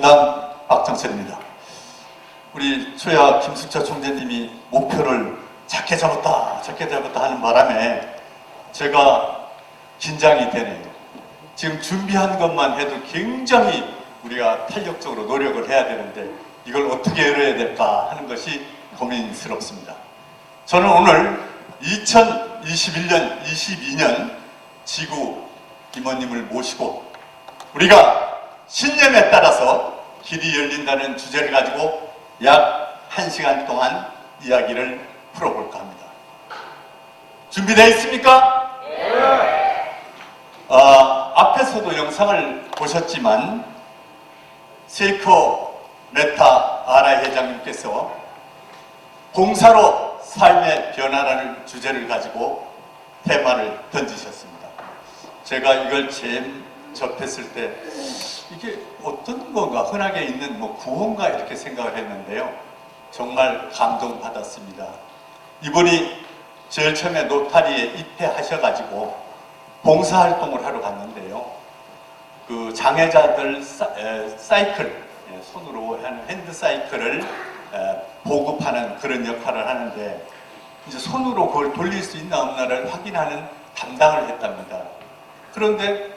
민주당 박정철입니다. 우리 초야 김숙철 총재님이 목표를 작게 잡았다 하는 바람에 제가 긴장이 되네요. 지금 준비한 것만 해도 굉장히 우리가 탄력적으로 노력을 해야 되는데 이걸 어떻게 이뤄야 될까 하는 것이 고민스럽습니다. 저는 오늘 2021년, 22년 지구 임원님을 모시고 우리가 신념에 따라서 길이 열린다는 주제를 가지고 약 1시간 동안 이야기를 풀어볼까 합니다. 준비되어 있습니까? 네. 앞에서도 영상을 보셨지만 세이코 메타 아라 회장님께서 봉사로 삶의 변화라는 주제를 가지고 테마를 던지셨습니다. 제가 이걸 처음 접했을 때 이게 어떤 건가, 흔하게 있는 구호인가 이렇게 생각을 했는데요. 정말 감동받았습니다. 이분이 제일 처음에 노타리에 입회하셔가지고 봉사활동을 하러 갔는데요. 그 장애자들 사이클, 손으로 하는 핸드사이클을 보급하는 그런 역할을 하는데 이제 손으로 그걸 돌릴 수 있나 없나를 확인하는 담당을 했답니다. 그런데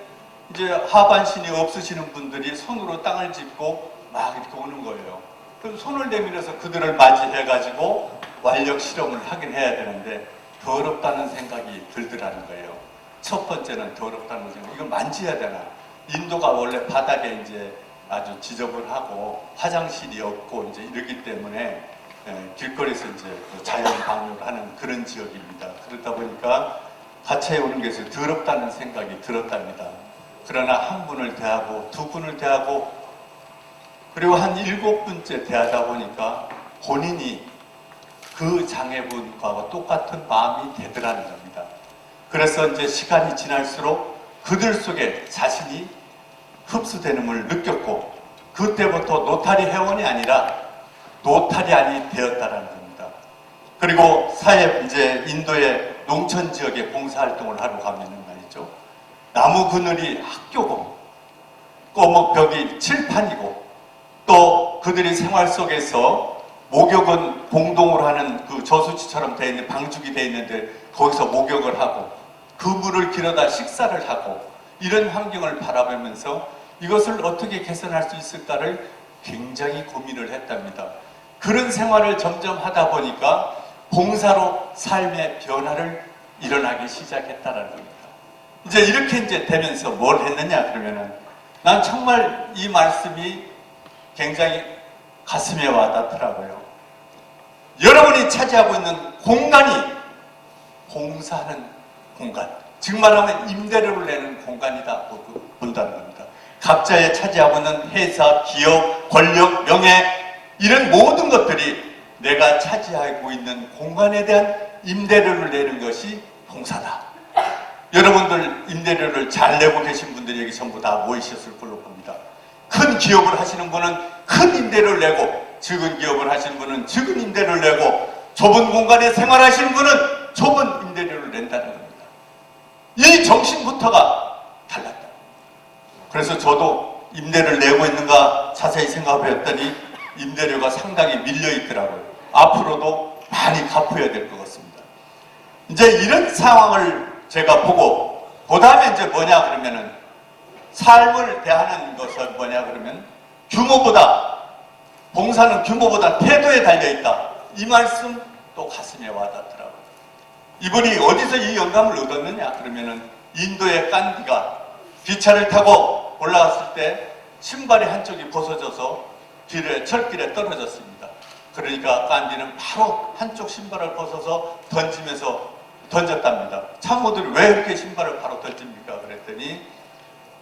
이제 하반신이 없으시는 분들이 손으로 땅을 짚고 막 이렇게 오는 거예요. 그럼 손을 내밀어서 그들을 맞이해가지고 완력 실험을 하긴 해야 되는데 더럽다는 생각이 들더라는 거예요. 첫 번째는 더럽다는 생각. 이거 만져야 되나? 인도가 원래 바닥에 이제 아주 지저분하고 화장실이 없고 이제 이러기 때문에 길거리에서 이제 자연 방류를 하는 그런 지역입니다. 그러다 보니까 가차에 오는 것이 더럽다는 생각이 들었답니다. 그러나 한 분을 대하고 두 분을 대하고 그리고 한 7분째 대하다 보니까 본인이 그 장애분과 똑같은 마음이 되더라는 겁니다. 그래서 이제 시간이 지날수록 그들 속에 자신이 흡수되는 걸 느꼈고 그때부터 노타리 회원이 아니라 노타리안이 되었다라는 겁니다. 그리고 이제 인도의 농촌 지역에 봉사활동을 하러 가면은 말이죠. 나무 그늘이 학교고 꼬목벽이 칠판이고 또 그들이 생활 속에서 목욕은 공동으로 하는 그 저수지처럼 되어 있는 방죽이 되어 있는데 거기서 목욕을 하고 그 물을 길어다 식사를 하고 이런 환경을 바라보면서 이것을 어떻게 개선할 수 있을까를 굉장히 고민을 했답니다. 그런 생활을 점점 하다 보니까 봉사로 삶의 변화를 일어나기 시작했다는 겁니다. 이제 이렇게 되면서 뭘 했느냐 그러면은 난 정말 이 말씀이 굉장히 가슴에 와닿더라고요. 여러분이 차지하고 있는 공간이 봉사하는 공간, 즉 말하면 임대료를 내는 공간이다 본다는 겁니다. 각자의 차지하고 있는 회사, 기업, 권력, 명예 이런 모든 것들이 내가 차지하고 있는 공간에 대한 임대료를 내는 것이 봉사다. 여러분들 임대료를 잘 내고 계신 분들이 여기 전부 다 모이셨을 걸로 봅니다. 큰 기업을 하시는 분은 큰 임대료를 내고 적은 기업을 하시는 분은 적은 임대료를 내고 좁은 공간에 생활하시는 분은 좁은 임대료를 낸다는 겁니다. 이 정신부터가 달랐다. 그래서 저도 임대를 내고 있는가 자세히 생각해 봤더니 임대료가 상당히 밀려 있더라고요. 앞으로도 많이 갚아야 될 것 같습니다. 이제 이런 상황을 제가 보고 그 다음에 이제 뭐냐 그러면은 삶을 대하는 것은 뭐냐 그러면 규모보다 봉사는 규모보다 태도에 달려있다. 이 말씀 또 가슴에 와닿더라고요. 이분이 어디서 이 영감을 얻었느냐 그러면은 인도의 깐디가 기차를 타고 올라갔을 때 신발이 한쪽이 벗어져서 철길에 떨어졌습니다. 그러니까 깐디는 바로 한쪽 신발을 벗어서 던졌답니다. 참모들이 왜 이렇게 신발을 바로 던집니까? 그랬더니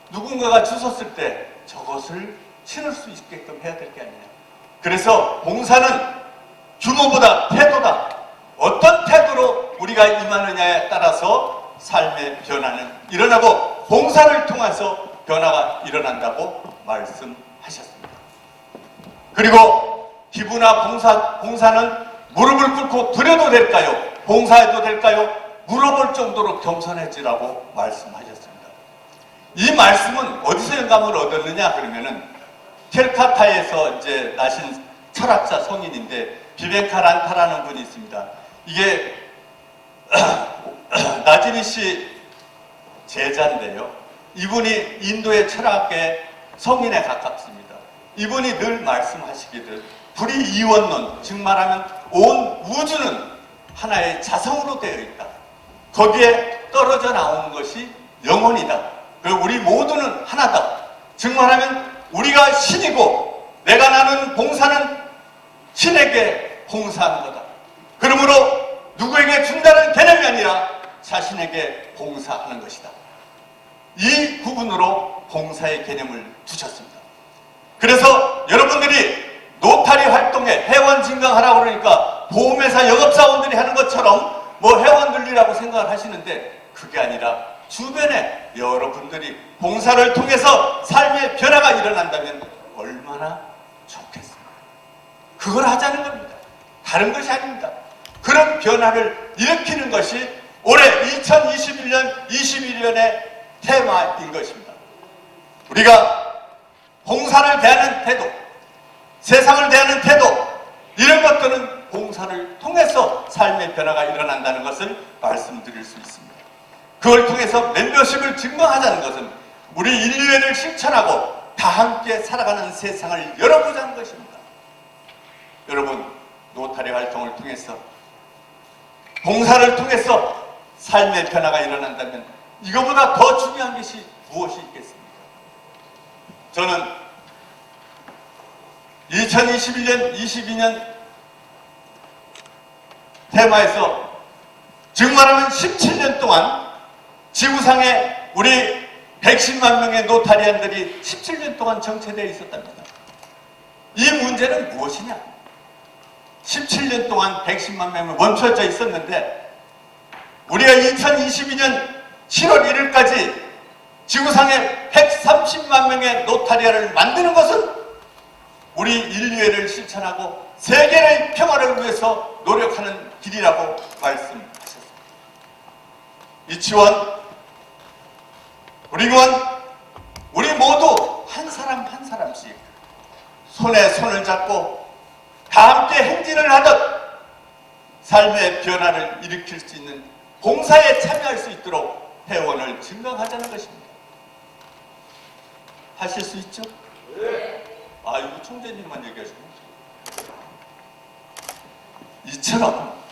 누군가가 주웠을 때 저것을 신을 수 있게끔 해야 될 게 아니냐. 그래서 봉사는 규모보다 태도다. 어떤 태도로 우리가 임하느냐에 따라서 삶의 변화는 일어나고 봉사를 통해서 변화가 일어난다고 말씀하셨습니다. 그리고 기부나 봉사는 무릎을 꿇고 드려도 될까요? 봉사해도 될까요? 물어볼 정도로 겸손해지라고 말씀하셨습니다. 이 말씀은 어디서 영감을 얻었느냐 그러면은 캘카타에서 이제 나신 철학자 성인인데 비베카란타라는 분이 있습니다. 이게 나지니시 제자인데요. 이분이 인도의 철학의 성인에 가깝습니다. 이분이 늘 말씀하시기를 불이이원론, 즉 말하면 온 우주는 하나의 자성으로 되어 있다. 거기에 떨어져 나오는 것이 영혼이다. 그리고 우리 모두는 하나다. 즉 말하면 우리가 신이고 내가 나누는 봉사는 신에게 봉사하는 거다. 그러므로 누구에게 준다는 개념이 아니라 자신에게 봉사하는 것이다. 이 부분으로 봉사의 개념을 두셨습니다. 그래서 여러분들이 노타리 활동에 회원 증강하라고 그러니까 보험회사 영업사원들이 하는 것처럼 뭐 회원 늘리라고 생각을 하시는데 그게 아니라 주변에 여러분들이 봉사를 통해서 삶의 변화가 일어난다면 얼마나 좋겠습니까? 그걸 하자는 겁니다. 다른 것이 아닙니다. 그런 변화를 일으키는 것이 올해 2021년, 21년의 테마인 것입니다. 우리가 봉사를 대하는 태도, 세상을 대하는 태도, 이런 것들은 봉사를 통해서 삶의 변화가 일어난다는 것을 말씀드릴 수 있습니다. 그걸 통해서 멤버십을 증명하자는 것은 우리 인류애를 실천하고 다 함께 살아가는 세상을 열어보자는 것입니다. 여러분, 노타리 활동을 통해서 봉사를 통해서 삶의 변화가 일어난다면 이거보다 더 중요한 것이 무엇이 있겠습니까? 저는 2021년, 22년 테마에서 즉 말하면 17년 동안 지구상에 우리 110만 명의 노타리안들이 17년 동안 정체되어 있었답니다. 이 문제는 무엇이냐? 17년 동안 110만 명이 멈춰져 있었는데 우리가 2022년 7월 1일까지 지구상에 130만 명의 노타리아를 만드는 것은 우리 인류애를 실천하고 세계의 평화를 위해서 노력하는 길이라고 말씀하셨습니다. 이치원, 우리건 우리 모두 한 사람 한 사람씩 손에 손을 잡고 다 함께 행진을 하듯 삶의 변화를 일으킬 수 있는 봉사에 참여할 수 있도록 회원을 증강하자는 것입니다. 하실 수 있죠? 네. 아, 이거 총재님만 얘기하시고. 이처럼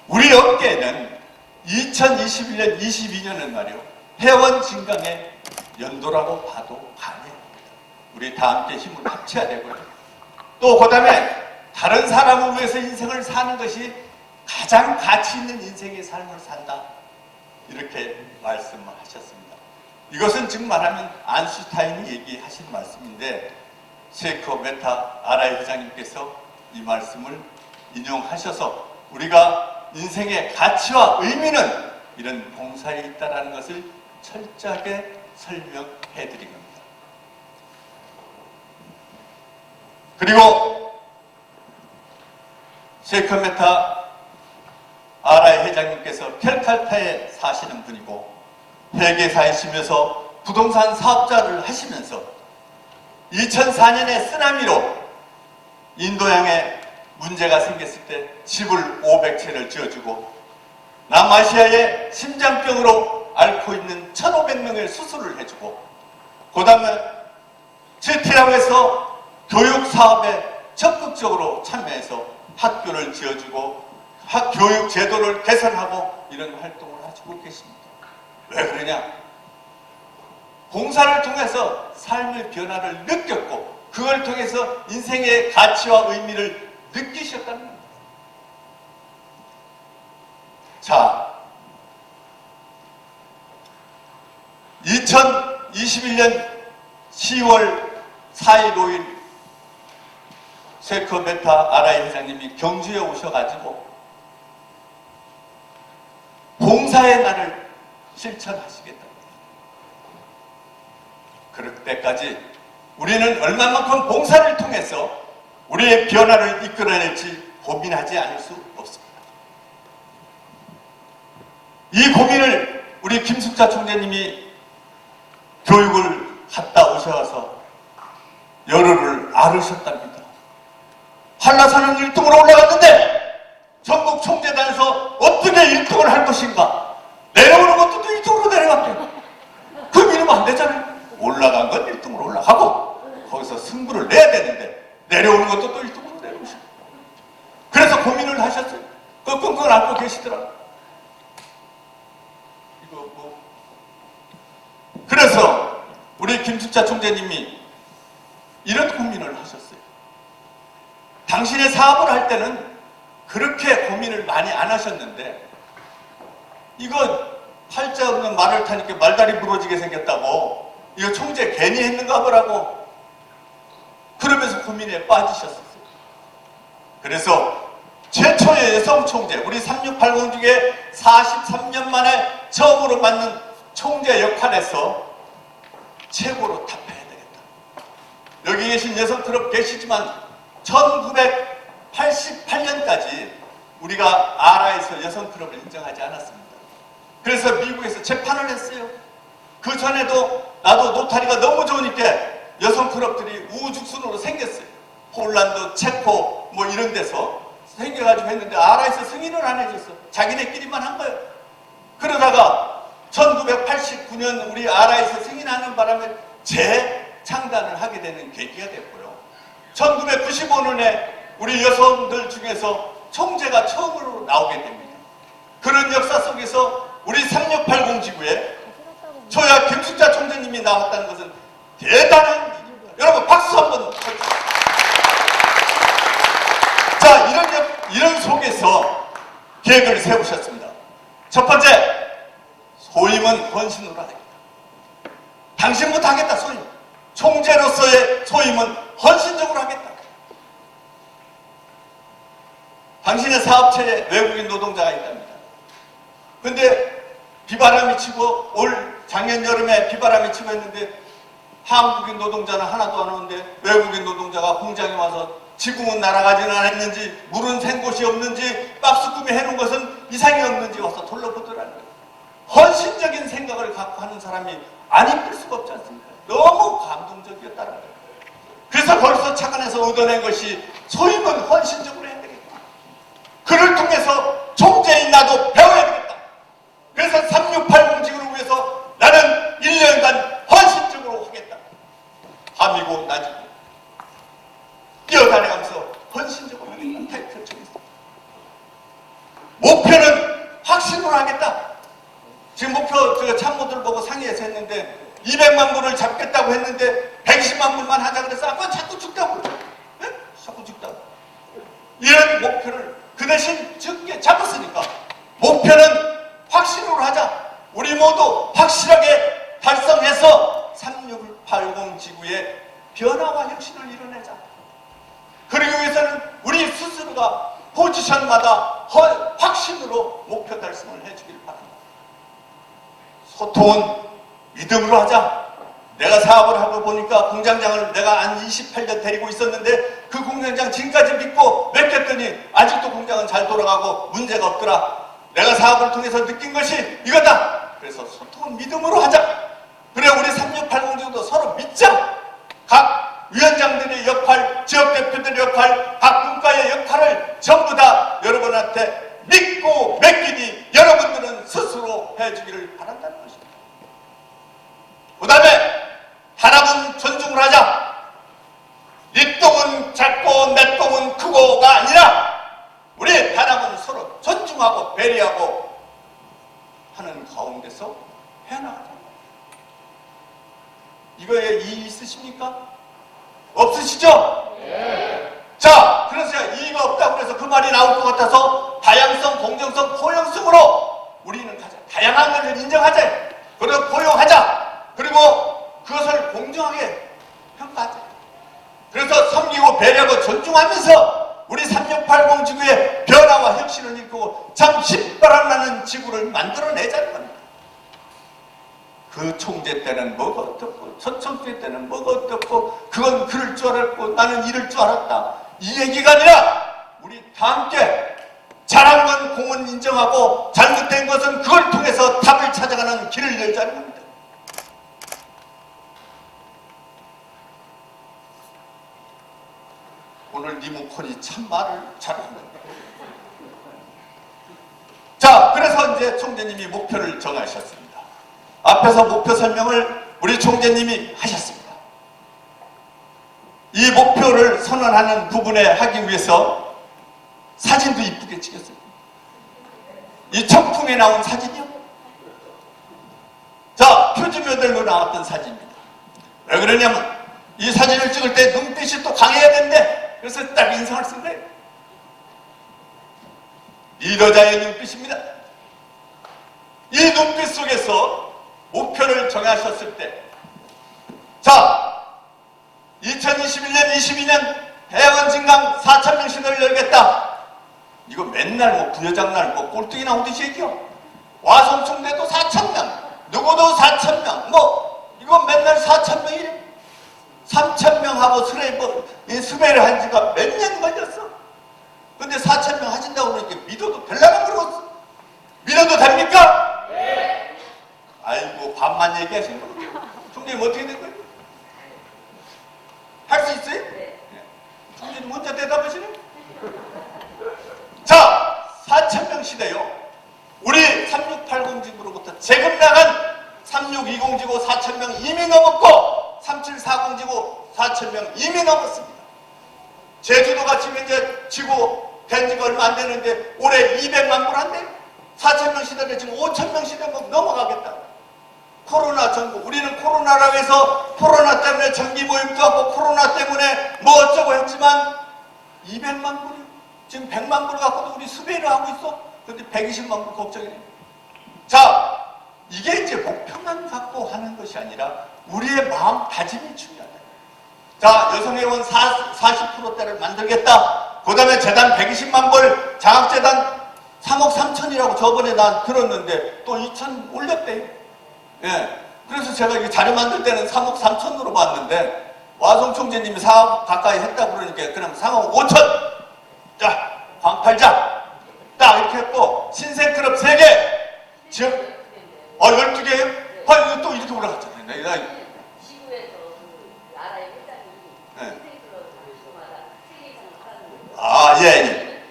우리 업계는 2021년, 22년은 말이요. 회원 증강의 연도라고 봐도 가능합니다. 우리 다 함께 힘을 합쳐야 되고요. 또 그 다음에 다른 사람을 위해서 인생을 사는 것이 가장 가치 있는 인생의 삶을 산다. 이렇게 말씀하셨습니다. 이것은 지금 말하면 안슈타인이 얘기하신 말씀인데 세이코 메타 아라이 회장님께서 이 말씀을 인용하셔서 우리가 인생의 가치와 의미는 이런 봉사에 있다는 것을 철저하게 설명해 드린 겁니다. 그리고 세이코 메타 아라이 회장님께서 캘카타에 사시는 분이고 회계사이시면서 부동산 사업자를 하시면서 2004년에 쓰나미로 인도양에 문제가 생겼을 때 집을 500채를 지어주고 남아시아에 심장병으로 앓고 있는 1,500명의 수술을 해주고 그 다음에 제티라고해서 교육사업에 적극적으로 참여해서 학교를 지어주고 교육 제도를 개선하고 이런 활동을 하시고 계십니다. 왜 그러냐? 봉사를 통해서 삶의 변화를 느꼈고 그걸 통해서 인생의 가치와 의미를 느끼셨다는 겁니다. 자, 2021년 10월 4일, 5일 세이코 메타 아라이 회장님이 경주에 오셔가지고 봉사의 날을 실천하시겠다. 그럴 때까지 우리는 얼마만큼 봉사를 통해서 우리의 변화를 이끌어낼지 고민하지 않을 수 없습니다. 이 고민을 우리 김숙자 총재님이 교육을 갔다 오셔서 열흘을 앓으셨답니다. 한라산은 1등으로 올라갔는데 전국 총재단에서 어떻게 1등을 할 것인가? 내려오는 것도 또 1등으로 내려갔대요. 그럼 이러면 안 되잖아요. 올라간 건 1등으로 올라가고 거기서 승부를 내야 되는데 내려오는 것도 또 1등으로 내려오시고, 그래서 고민을 하셨어요. 그 끙끙 앓고 계시더라고요. 이거 뭐. 그래서 우리 김숙자 총재님이 이런 고민을 하셨어요. 당신의 사업을 할 때는 그렇게 고민을 많이 안 하셨는데 이거 팔자 없는 말을 타니까 말다리 부러지게 생겼다고, 이거 총재 괜히 했는가 보라고 그러면서 고민에 빠지셨었어요. 그래서 최초의 여성 총재, 우리 3680 중에 43년 만에 처음으로 맡는 총재 역할에서 최고로 답해야 되겠다. 여기 계신 여성 클럽 계시지만 1988년까지 우리가 아라에서 여성 클럽을 인정하지 않았습니다. 그래서 미국에서 재판을 했어요. 그 전에도 나도 노타리가 너무 좋으니까 여성 클럽들이 우후죽순으로 생겼어요. 폴란드, 체코 뭐 이런 데서 생겨가지고 했는데 아라에서 승인을 안 해줬어. 자기네끼리만 한 거예요. 그러다가 1989년 우리 아라에서 승인하는 바람에 재창단을 하게 되는 계기가 됐고요. 1995년에 우리 여성들 중에서 총재가 처음으로 나오게 됩니다. 그런 역사 속에서 우리 3680 지구에 저야 김숙자 총재님이 나왔다는 것은 대단한 일입니다. 여러분 박수 한번. 자, 이런 속에서 계획을 세우셨습니다. 첫 번째, 소임은 헌신으로 하겠다. 당신부터 하겠다. 소임. 총재로서의 소임은 헌신적으로 하겠다. 당신의 사업체에 외국인 노동자가 있답니다. 근데 비바람이 치고 작년 여름에 비바람이 치고 했는데 한국인 노동자는 하나도 안 오는데 외국인 노동자가 공장에 와서 지붕은 날아가지는 않았는지 물은 샌 곳이 없는지 박스꿈이 해놓은 것은 이상이 없는지 와서 돌려보더라는 거예요. 헌신적인 생각을 갖고 하는 사람이 안 이쁠 수가 없지 않습니까? 너무 감동적이었다는 거예요. 그래서 거기서 착안해서 얻어낸 것이 소임은 헌신적으로 해야 되겠다. 그를 통해서 총재인 나도 배워야 되겠다. 그래서 3680 지구를 위해서 나는 1년간 헌신적으로 하겠다. 밤이고 낮이고 뛰어다니면서 헌신적으로 하겠다. 타이틀을 정했습니다. 목표는 확신으로 하겠다. 지금 목표 제가 참모들 보고 상의해서 했는데 200만 불을 잡겠다고 했는데 120만 불만 하자 그래서 아까 자꾸 죽다고. 네? 자꾸 죽다고. 이런 목표를 그 대신 적게 잡았으니까 목표는 확신으로 하자. 우리 모두 확실하게 달성해서 3680 지구의 변화와 혁신을 이뤄내자. 그러기 위해서는 우리 스스로가 포지션마다 확신으로 목표 달성을 해주길 바랍니다. 소통은 믿음으로 하자. 내가 사업을 하고 보니까 공장장을 내가 한 28년 데리고 있었는데 그 공장장 지금까지 믿고 맡겼더니 아직도 공장은 잘 돌아가고 문제가 없더라. 내가 사업을 통해서 느낀 것이 이거다. 그래서 소통은 믿음으로 하자. 그래 우리 3680도 서로 믿자. 각 위원장들의 역할, 지역대표들의 역할, 각 분과의 역할을 전부 다 여러분한테 믿고 맡기니 여러분들은 스스로 해주기를 바란다는 것입니다. 그 다음에 단합은 존중을 하자. 네 똥은 작고 내 똥은 크고가 아니라 우리 단합은 서로 존중하고 배려하고 하는 가운데서 해나가자. 이거에 이의 있으십니까? 없으시죠? 네. 자, 그래서 이의가 없다고 해서 그 말이 나올 것 같아서 다양성, 공정성, 포용성으로 우리는 가자. 다양한 것을 인정하자. 그리고 포용하자. 그리고 그것을 공정하게 평가하자. 그래서 섬기고 배려하고 존중하면서 우리 3680 지구의 변화와 혁신을 이끌고 참 신바람 지구를 만들어내자는 겁니다. 그 총재 때는 뭐가 어떻고 첫 총재 때는 뭐가 어떻고 그건 그럴 줄 알았고 나는 이럴 줄 알았다. 이 얘기가 아니라 우리 다 함께 잘한 건 공은 인정하고 잘못된 것은 그걸 통해서 답을 찾아가는 길을 열자는 겁니다. 오늘 리모컨이 참 말을 잘하네. 자, 그래서 이제 총재님이 목표를 정하셨습니다. 앞에서 목표 설명을 우리 총재님이 하셨습니다. 이 목표를 선언하는 부분에 하기 위해서 사진도 이쁘게 찍었어요. 이 청풍에 나온 사진이요. 자, 표지 모델로 나왔던 사진입니다. 왜 그러냐면 이 사진을 찍을 때 눈빛이 또 강해야 된대. 그래서 딱 인상을 쓴 거예요. 리더자의 눈빛입니다. 이 눈빛 속에서 목표를 정하셨을 때, 자, 2021년, 22년 해양원 진강 4,000명 시대를 열겠다. 이거 맨날 뭐 부여장날 뭐 꼴뚜기 나오듯이 얘기요. 와송청대도 4,000명, 누구도 4,000명, 뭐 이건 맨날 4,000명이래. 3,000명하고 수배를 한 지가 몇 년 걸렸어. 근데 4,000명 하신다고 그러니까 믿어도 되려면 그러겠어. 믿어도 됩니까? 네. 아이고, 반만 얘기하시는 거예요. 총재님 어떻게 된 거예요? 할 수 있어요? 네. 총재님 혼자 대답하시네? 자, 4,000명 시대요. 우리 3680지구로부터 지금 나간 3620지구 4,000명 이미 넘었고 3740지구 4,000명 이미 넘었습니다. 제주도가 지금 이제 지구 된 지가 얼마 안 되는데 올해 200만 불 한대. 4,000명 시대가 지금 5,000명 시대면 넘어가겠다. 코로나 전부 우리는 코로나라고 해서 코로나 때문에 정기 모임도 하고 코로나 때문에 뭐 어쩌고 했지만 200만 불이 지금 100만 불 갖고도 우리 수배를 하고 있어. 근데 120만 불 걱정해. 자, 이게 이제 목표만 갖고 하는 것이 아니라 우리의 마음 다짐이 중요하다. 자, 여성회원 40%대를 만들겠다. 그 다음에 재단 120만 불, 장학재단 3억 3천이라고 저번에 난 들었는데 또 2천 올렸대요. 예. 그래서 제가 이 자료 만들 때는 3억 3천으로 봤는데 와송 총재님이 4억 가까이 했다고 그러니까 그럼 3억 5천. 자, 광팔자. 딱 이렇게 했고 신생클럽 3개. 즉 12개예요? 아, 이거 또 이렇게 올라갔잖아요. 아, 예.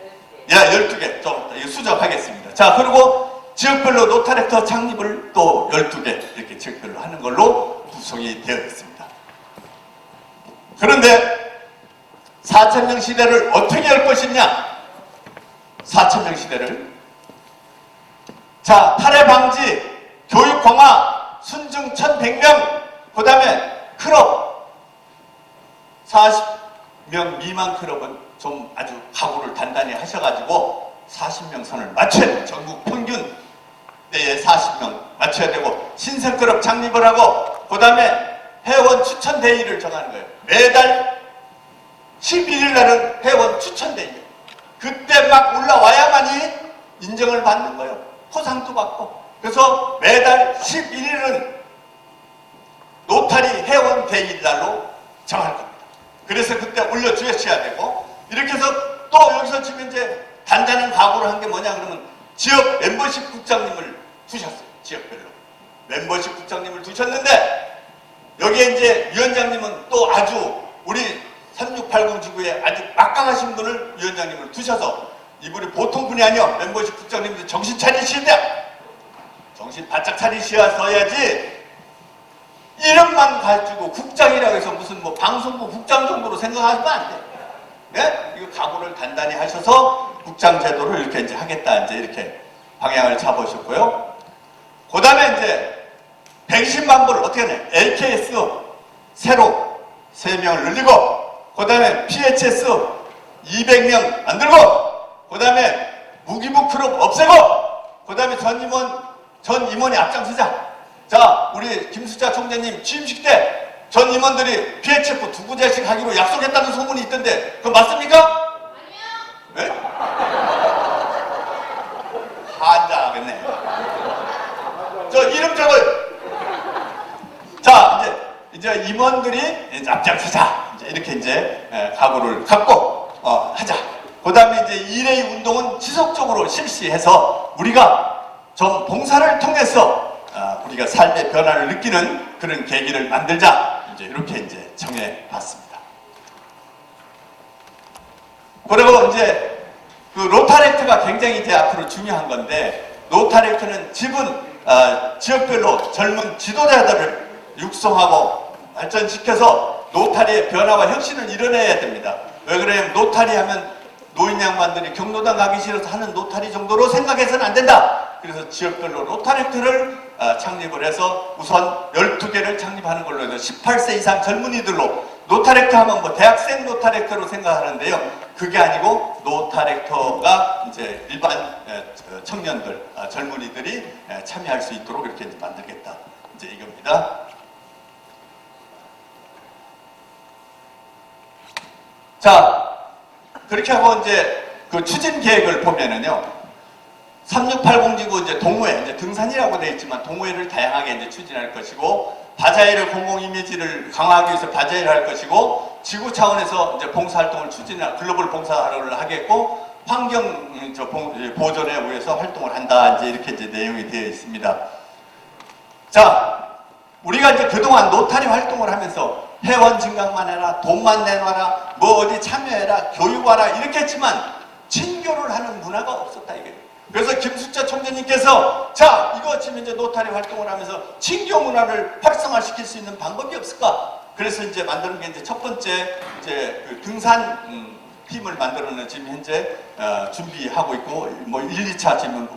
예, 12개. 좀 이거 수정하겠습니다. 자, 그리고 지역별로 노타렉터 창립을 또 12개 이렇게 지역별로 하는 걸로 구성이 되어 있습니다. 그런데 4,000명 시대를 어떻게 할 것이냐? 4,000명 시대를 자, 탈해 방지, 교육 강화, 순증 1,100명, 그 다음에 클럽 40명 미만 클럽은 좀 아주 각오를 단단히 하셔가지고 40명 선을 맞춰야 돼요. 전국 평균 내에 40명 맞춰야 되고 신생클럽 창립을 하고 그 다음에 회원 추천 대회를 정하는 거예요. 매달 11일 날은 회원 추천 대회. 그때 막 올라와야만이 인정을 받는 거예요. 포상도 받고. 그래서 매달 11일은 노타리 회원 대회 날로 정할 겁니다. 그래서 그때 올려주셔야 되고 이렇게 해서 또 여기서 지금 이제 단단한 각오를 한 게 뭐냐 그러면 지역 멤버십 국장님을 두셨어요. 지역별로. 멤버십 국장님을 두셨는데 여기에 이제 위원장님은 또 아주 우리 3680 지구에 아주 막강하신 분을 위원장님을 두셔서 이분이 보통 분이 아니요. 멤버십 국장님들 정신 차리셔야 돼. 정신 바짝 차리셔야지 이름만 가지고 국장이라고 해서 무슨 뭐 방송부 국장 정도로 생각하시면 안 돼. 네? 이거 각오를 단단히 하셔서 국장 제도를 이렇게 이제 하겠다. 이제 이렇게 방향을 잡으셨고요. 그 다음에 이제 120만 불을 어떻게 하냐. LKS 새로 3명을 늘리고, 그 다음에 PHS 200명 만들고, 그 다음에 무기부 클럽 없애고, 그 다음에 전 임원이 앞장서자. 자, 우리 김수자 총재님 취임식 때 전 임원들이 PHF 2구제씩 하기로 약속했다는 소문이 있던데 그거 맞습니까? 아니요. 네? 한장하겠네. 저 이름 적어요. 자, 이제 임원들이 이제 앞장서자. 이렇게 이제 각오를 갖고 하자. 그 다음에 이제 2레이 운동은 지속적으로 실시해서 우리가 좀 봉사를 통해서 우리가 삶의 변화를 느끼는 그런 계기를 만들자. 이제 이렇게 이제 정해봤습니다. 그리고 이제 그 로타렉트가 굉장히 이제 앞으로 중요한 건데, 로타렉트는 지역별로 젊은 지도자들을 육성하고 발전시켜서 노타리의 변화와 혁신을 이뤄내야 됩니다. 왜 그러냐면 노타리 하면 노인 양반들이 경로당 가기 싫어서 하는 노타리 정도로 생각해서는 안 된다. 그래서 지역별로 로타렉트를 창립을 해서 우선 12개를 창립하는 걸로 해서 18세 이상 젊은이들로, 노타렉터 하면 뭐 대학생 노타렉터로 생각하는데요. 그게 아니고 노타렉터가 이제 일반 청년들, 젊은이들이 참여할 수 있도록 이렇게 만들겠다. 이제 이겁니다. 자, 그렇게 하고 이제 그 추진 계획을 보면은요. 3680지구 이제 동호회, 이제 등산이라고 되어 있지만 동호회를 다양하게 이제 추진할 것이고, 바자회를 공공 이미지를 강화하기 위해서 바자회를 할 것이고, 지구 차원에서 이제 봉사활동을 글로벌 봉사활동을 하겠고, 환경 보존에 의해서 활동을 한다. 이제 이렇게 이제 내용이 되어 있습니다. 자, 우리가 이제 그동안 노타리 활동을 하면서 회원 증강만 해라, 돈만 내놔라, 뭐 어디 참여해라, 교육하라 이렇게 했지만 친교를 하는 문화가 없었다 이게. 그래서 김숙자 총재님께서 자, 이거 지금 이제 노타리 활동을 하면서 친교 문화를 활성화시킬 수 있는 방법이 없을까? 그래서 이제 만드는 게 이제 첫 번째 이제 그 등산 팀을 만들어는 지금 현재 준비하고 있고, 뭐 1, 2차 지금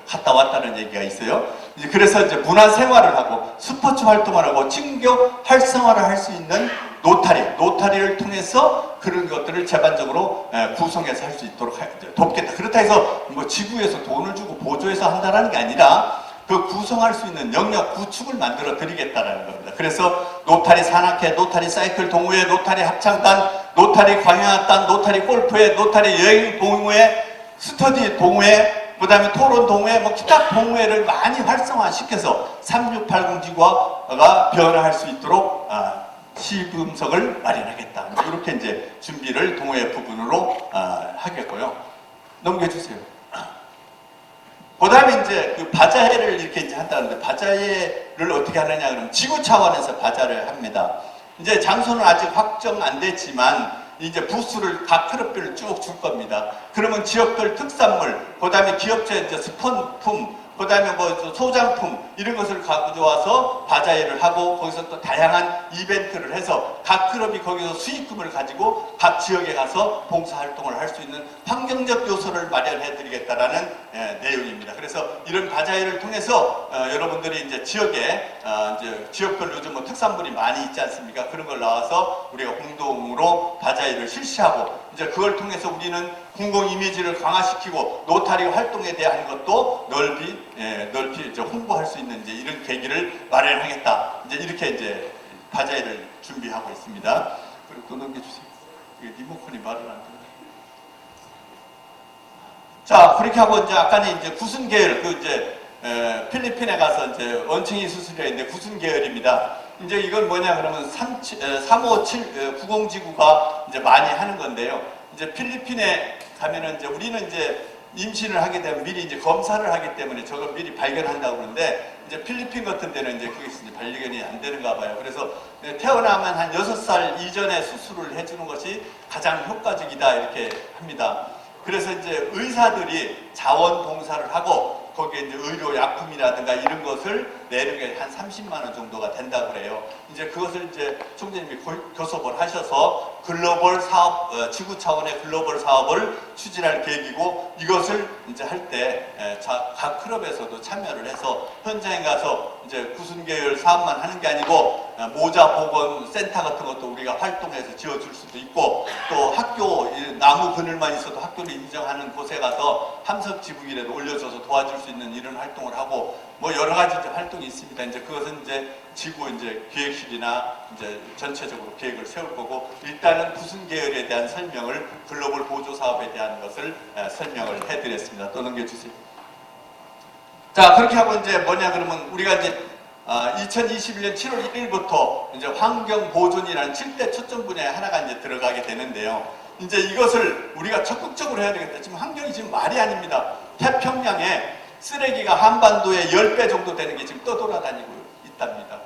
갔다 왔다는 얘기가 있어요. 이제 그래서 이제 문화 생활을 하고 스포츠 활동을 하고 친교 활성화를 할 수 있는 노타리를 통해서 그런 것들을 제반적으로 구성해서 할 수 있도록 돕겠다. 그렇다 해서 뭐 지구에서 돈을 주고 보조해서 한다는 게 아니라 그 구성할 수 있는 영역 구축을 만들어 드리겠다는 겁니다. 그래서 노타리 산악회, 노타리 사이클 동호회, 노타리 합창단, 노타리 광야단, 노타리 골프회, 노타리 여행 동호회, 스터디 동호회, 그 다음에 토론 동호회, 뭐 기타 동호회를 많이 활성화시켜서 3680 지구가 변화할 수 있도록 시금석을 마련하겠다. 이렇게 이제 준비를 동호회 부분으로 하겠고요. 넘겨주세요. 그 다음에 이제 그 바자회를 이렇게 이제 한다는데, 바자회를 어떻게 하느냐 그러면 지구 차원에서 바자를 합니다. 이제 장소는 아직 확정 안 됐지만 이제 부스를 각 클럽별로 쭉 줄 겁니다. 그러면 지역별 특산물, 그 다음에 기업체 이제 스폰품, 그 다음에 뭐 소장품 이런 것을 가져와서 바자회를 하고 거기서 또 다양한 이벤트를 해서 각 클럽이 거기서 수익금을 가지고 각 지역에 가서 봉사활동을 할 수 있는 환경적 요소를 마련해 드리겠다라는 내용입니다. 그래서 이런 바자회를 통해서 여러분들이 이제 지역에 이제 지역별 요즘 뭐 특산물이 많이 있지 않습니까? 그런 걸 나와서 우리가 공동으로 바자회를 실시하고 이제 그걸 통해서 우리는 공공 이미지를 강화시키고 노타리 활동에 대한 것도 넓이 이제 홍보할 수 있는 이제 이런 계기를 마련하겠다. 이제 이렇게 이제 바자회를 준비하고 있습니다. 그리고 또 넘겨주세요. 리모컨이 말을 안 되네. 자, 그렇게 하고 이제 아까는 이제 구순 계열, 그 이제 필리핀에 가서 이제 원청이 수술해 있는데 구순 계열입니다. 이제 이건 뭐냐 그러면 357 90지구가 이제 많이 하는 건데요. 이제 필리핀에 가면은 이제 우리는 이제 임신을 하게 되면 미리 이제 검사를 하기 때문에 저걸 미리 발견한다고 그러는데, 이제 필리핀 같은 데는 이제 그게 이제 발견이 안 되는가 봐요. 그래서 태어나면 한 6살 이전에 수술을 해주는 것이 가장 효과적이다 이렇게 합니다. 그래서 이제 의사들이 자원봉사를 하고 거기에 이제 의료 약품이라든가 이런 것을 내는 게 한 30만 원 정도가 된다고 그래요. 이제 그것을 이제 총재님이 교섭을 하셔서 글로벌 사업, 지구 차원의 글로벌 사업을 추진할 계획이고, 이것을 이제 할 때 각 클럽에서도 참여를 해서 현장에 가서 이제 구순 계열 사업만 하는 게 아니고 모자 복원 센터 같은 것도 우리가 활동해서 지어줄 수도 있고, 또 학교 나무 그늘만 있어도 학교를 인정하는 곳에 가서 함석 지붕이라도 올려줘서 도와줄 수 있는 이런 활동을 하고, 뭐 여러 가지 이제 활동이 있습니다. 이제 그것은 이제 지구 이제 기획실이나 이제 전체적으로 계획을 세울 거고, 일단은 구순 계열에 대한 설명을, 글로벌 보조 사업에 대한 것을 설명을 해드렸습니다. 또 넘겨주세요. 자, 그렇게 하고 이제 뭐냐 그러면 우리가 이제 2021년 7월 1일부터 이제 환경 보존이라는 7대 초점 분야에 하나가 이제 들어가게 되는데요. 이제 이것을 우리가 적극적으로 해야 되겠다. 지금 환경이 지금 말이 아닙니다. 태평양에 쓰레기가 한반도의 10배 정도 되는 게 지금 떠돌아다니고 있답니다.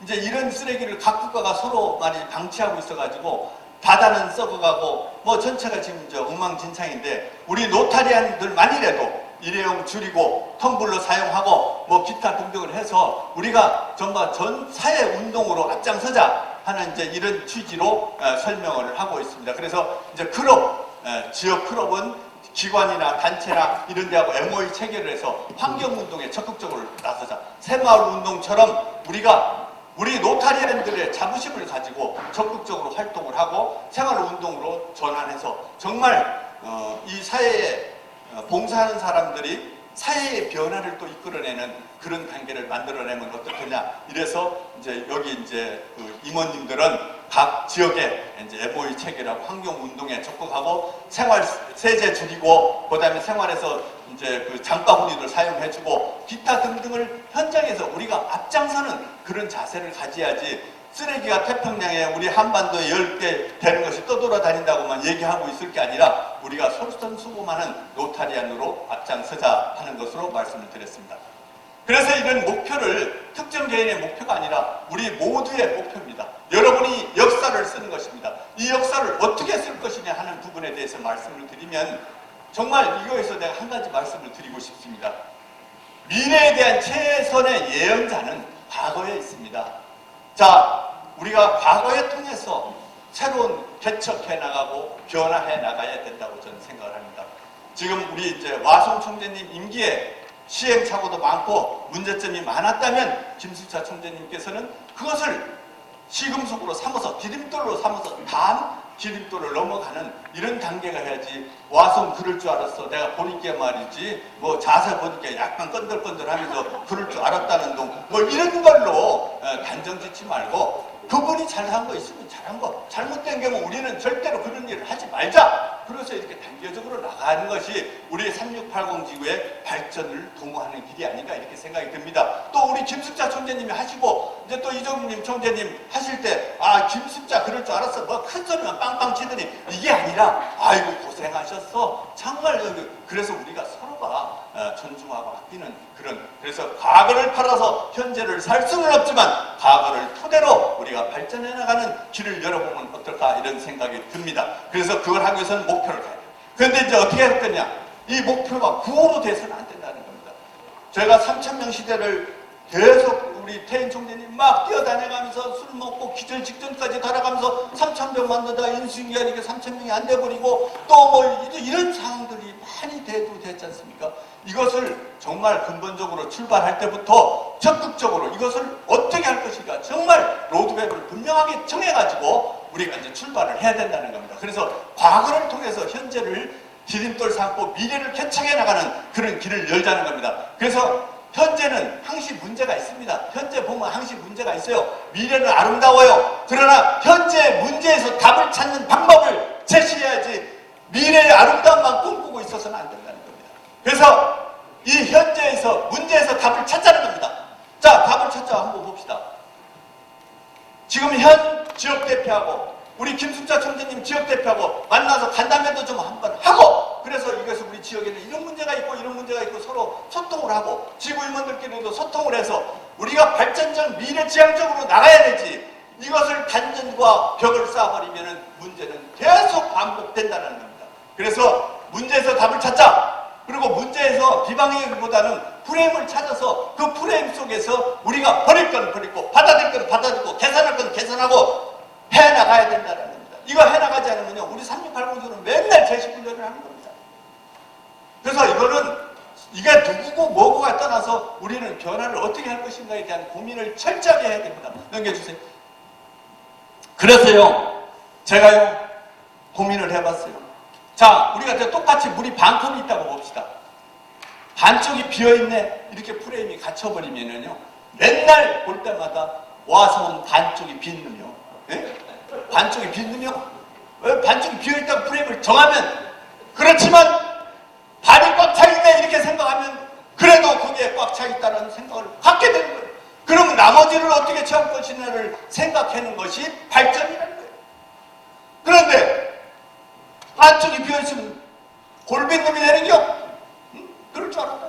이제 이런 쓰레기를 각 국가가 서로 많이 방치하고 있어가지고 바다는 썩어가고 뭐 전체가 지금 엉망진창인데 우리 노타리안들만이라도 일회용 줄이고 텀블러 사용하고 뭐 기타 등등을 해서 우리가 정말 전 사회 운동으로 앞장서자 하는 이제 이런 취지로 설명을 하고 있습니다. 그래서 이제 클럽, 지역 클럽은 기관이나 단체나 이런 데하고 MOU 체결을 해서 환경운동에 적극적으로 나서자. 새마을운동처럼 우리 노타리안들의 자부심을 가지고 적극적으로 활동을 하고 생활운동으로 전환해서 정말 이 사회에 봉사하는 사람들이 사회의 변화를 또 이끌어내는 그런 관계를 만들어내면 어떻겠냐. 이래서 이제 여기 이제 그 임원님들은 각 지역에 이제 MOU 체결하고 환경운동에 적극하고 생활 세제 줄이고 그다음에 생활에서 이제 그 장바구니를 사용해주고 기타 등등을 현장에서 우리가 앞장서는 그런 자세를 가져야지. 쓰레기가 태평양에 우리 한반도에 10개 되는 것이 떠돌아다닌다고만 얘기하고 있을 게 아니라 우리가 솔선수범하는 노타리안으로 앞장서자 하는 것으로 말씀을 드렸습니다. 그래서 이런 목표를 특정 개인의 목표가 아니라 우리 모두의 목표입니다. 여러분이 역사를 쓰는 것입니다. 이 역사를 어떻게 쓸 것이냐 하는 부분에 대해서 말씀을 드리면 정말 이거에서 내가 한 가지 말씀을 드리고 싶습니다. 미래에 대한 최선의 예언자는 과거에 있습니다. 자, 우리가 과거에 통해서 새로운 개척해 나가고 변화해 나가야 된다고 저는 생각을 합니다. 지금 우리 이제 와송 총재님 임기에 시행착오도 많고 문제점이 많았다면 김수차 총재님께서는 그것을 시금석으로 삼아서 디딤돌로 삼아서 다음 디딤돌을 넘어가는 이런 단계가 해야지. 와송 그럴 줄 알았어. 내가 보니까 말이지 뭐 자세 보니까 약간 건들건들하면서 그럴 줄 알았다는 둥 뭐 이런 걸로 단정 짓지 말고 그분이 잘한 거 있으면 잘한 거, 잘못된 경우 우리는 절대로 그런 일을 하지 말자. 그래서 이렇게 단계적으로 나가는 것이 우리 3680 지구의 발전을 도모하는 길이 아닌가 이렇게 생각이 듭니다. 또 우리 김숙자 총재님이 하시고 이제 또 이정님 총재님 하실 때 김숙자 그럴 줄 알았어. 뭐 큰 소리만 빵빵 치더니 이게 아니라 아이고 고생하셨어. 정말 그래서 우리가 서로가 존중하고 아끼는 그런, 그래서 과거를 팔아서 현재를 살 수는 없지만 과거를 토대로 우리가 발전해 나가는 길을 열어보면 어떨까 이런 생각이 듭니다. 그래서 그걸 하기 위해서는 목표를 가야 돼요. 그런데 이제 어떻게 할 거냐. 이 목표가 구호로 돼서는 안 된다는 겁니다. 저희가 3,000명 시대를 계속 우리 태인 총재님 막 뛰어다녀가면서 술 먹고 기절 직전까지 달아가면서 3,000명 만나다가 인수인계 하니까 3,000명이 안 돼버리고 또 뭐 이런 상황들이 많이 됐지 않습니까? 이것을 정말 근본적으로 출발할 때부터 적극적으로 이것을 어떻게 할 것인가 정말 로드맵을 분명하게 정해가지고 우리가 이제 출발을 해야 된다는 겁니다. 그래서 과거를 통해서 현재를 디딤돌 삼고 미래를 개척해 나가는 그런 길을 열자는 겁니다. 그래서 현재는 항시 문제가 있습니다. 현재 보면 항시 문제가 있어요. 미래는 아름다워요. 그러나 현재 문제에서 답을 찾는 방법을 제시해야지 미래의 아름다움만 꿈꾸고 있어서는 안 된다는 겁니다. 그래서 이 현재에서 문제에서 답을 찾자는 겁니다. 자, 답을 찾자 한번 봅시다. 지금 현 지역대표하고 우리 김숙자 총재님 지역대표하고 만나서 간담회도 좀 한번 하고, 그래서 이것을 우리 지역에는 이런 문제가 있고 이런 문제가 있고 서로 소통을 하고 지구인원들끼리도 소통을 해서 우리가 발전적 미래지향적으로 나가야 되지, 이것을 단전과 벽을 쌓아버리면 문제는 계속 반복된다는 겁니다. 그래서 문제에서 답을 찾자. 그리고 문제에서 비방하기보다는 프레임을 찾아서 그 프레임 속에서 우리가 버릴 건 버리고 받아들일 건 받아들이고 개선할 건 개선하고 해나가야 된다는 겁니다. 이거 해나가지 않으면요, 우리 3680조는 맨날 제시훈련을 하는 겁니다. 그래서 이게 누구고 뭐고가 떠나서 우리는 변화를 어떻게 할 것인가에 대한 고민을 철저하게 해야 됩니다. 넘겨주세요. 그래서요, 제가요, 고민을 해봤어요. 자, 우리가 똑같이 물이 반 컵이 있다고 봅시다. 반쪽이 비어있네. 이렇게 프레임이 갇혀버리면은요, 맨날 볼 때마다 와서는 반쪽이 빈 놈이요. 예? 반쪽이 빈 놈이요? 왜 반쪽이 비어있다고 프레임을 정하면, 그렇지만 반이 꽉 차있네 이렇게 생각하면 그래도 거기에 꽉 차있다는 생각을 갖게 되는 거예요. 그러면 나머지를 어떻게 채울 것이냐를 생각하는 것이 발전이라는 거예요. 그런데 반쪽이 비어있으면 골빈 놈이 되는겨? 그럴 줄 알았다.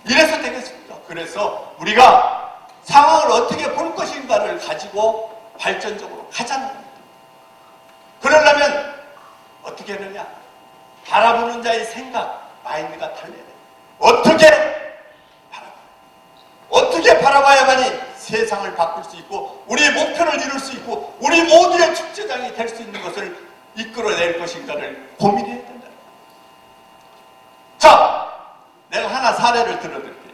이래서 되겠습니까? 그래서 우리가 상황을 어떻게 볼 것인가를 가지고 발전적으로 가자는 겁니다. 어떻게 하느냐? 바라보는 자의 생각, 마인드가 달라야 돼. 어떻게 바라봐야만이 세상을 바꿀 수 있고 우리의 목표를 이룰 수 있고 우리 모두의 축제장이 될 수 있는 것을 이끌어낼 것인가를 고민해야 된다. 자, 내가 하나 사례를 들어드릴게요.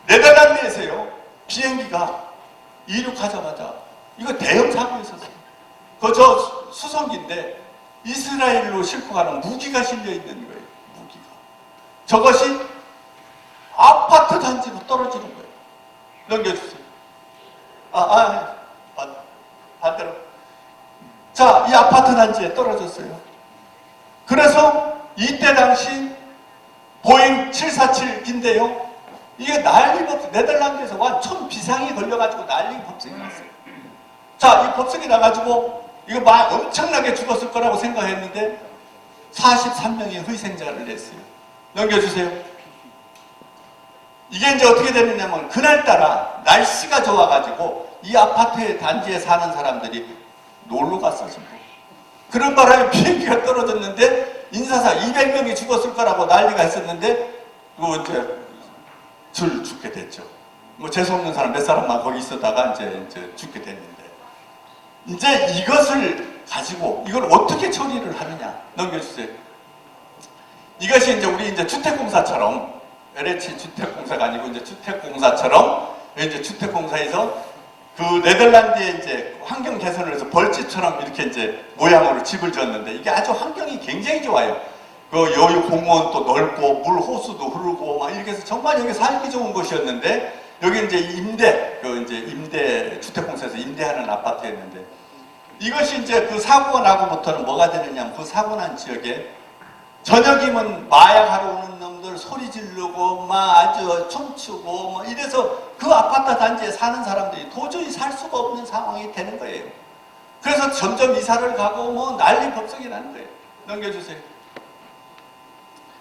네덜란드에서요, 비행기가 이륙하자마자 이거 대형 사고가 있었어요. 저 수송기인데 이스라엘로 싣고 가는 무기가 실려 있는 거예요. 무기가. 저것이 아파트 단지로 떨어지는 거예요. 넘겨주세요. 반대로. 자, 이 아파트 단지에 떨어졌어요. 그래서 이때 당시 보잉 747인데요. 이게 난리 법석, 네덜란드에서 완전 비상이 걸려가지고 난리 법석이 났어요. 자, 이 법석이 나가지고 이거 막 엄청나게 죽었을 거라고 생각했는데 43명의 희생자를 냈어요. 넘겨주세요. 이게 이제 어떻게 됐느냐면 그날따라 날씨가 좋아가지고 이 아파트 단지에 사는 사람들이 놀러 갔어요. 그런 바람에 비행기가 떨어졌는데 인사사 200명이 죽었을 거라고 난리가 있었는데 또 이제 죽게 됐죠. 뭐 재수없는 사람 몇 사람만 거기 있었다가 이제 죽게 됐는데 이제 이것을 가지고 이걸 어떻게 처리를 하느냐. 넘겨주세요. 이것이 이제 우리 이제 주택공사처럼 LH 주택공사가 아니고 이제 주택공사처럼 이제 주택공사에서 그 네덜란드에 이제 환경 개선을 해서 벌집처럼 이렇게 이제 모양으로 집을 지었는데 이게 아주 환경이 굉장히 좋아요. 그 여기 공원도 넓고 물 호수도 흐르고 막 이렇게 해서 정말 여기 살기 좋은 곳이었는데 여기 이제 임대 주택공사에서 임대하는 아파트였는데 이것이 이제 그 사고가 나고부터는 뭐가 되느냐면 그 사고 난 지역에 저녁이면 마약하러 오는 놈들 소리 지르고 막 아주 춤추고 뭐 이래서 그 아파트 단지에 사는 사람들이 도저히 살 수가 없는 상황이 되는 거예요. 그래서 점점 이사를 가고 뭐 난리 법석이 나는 거예요. 넘겨주세요.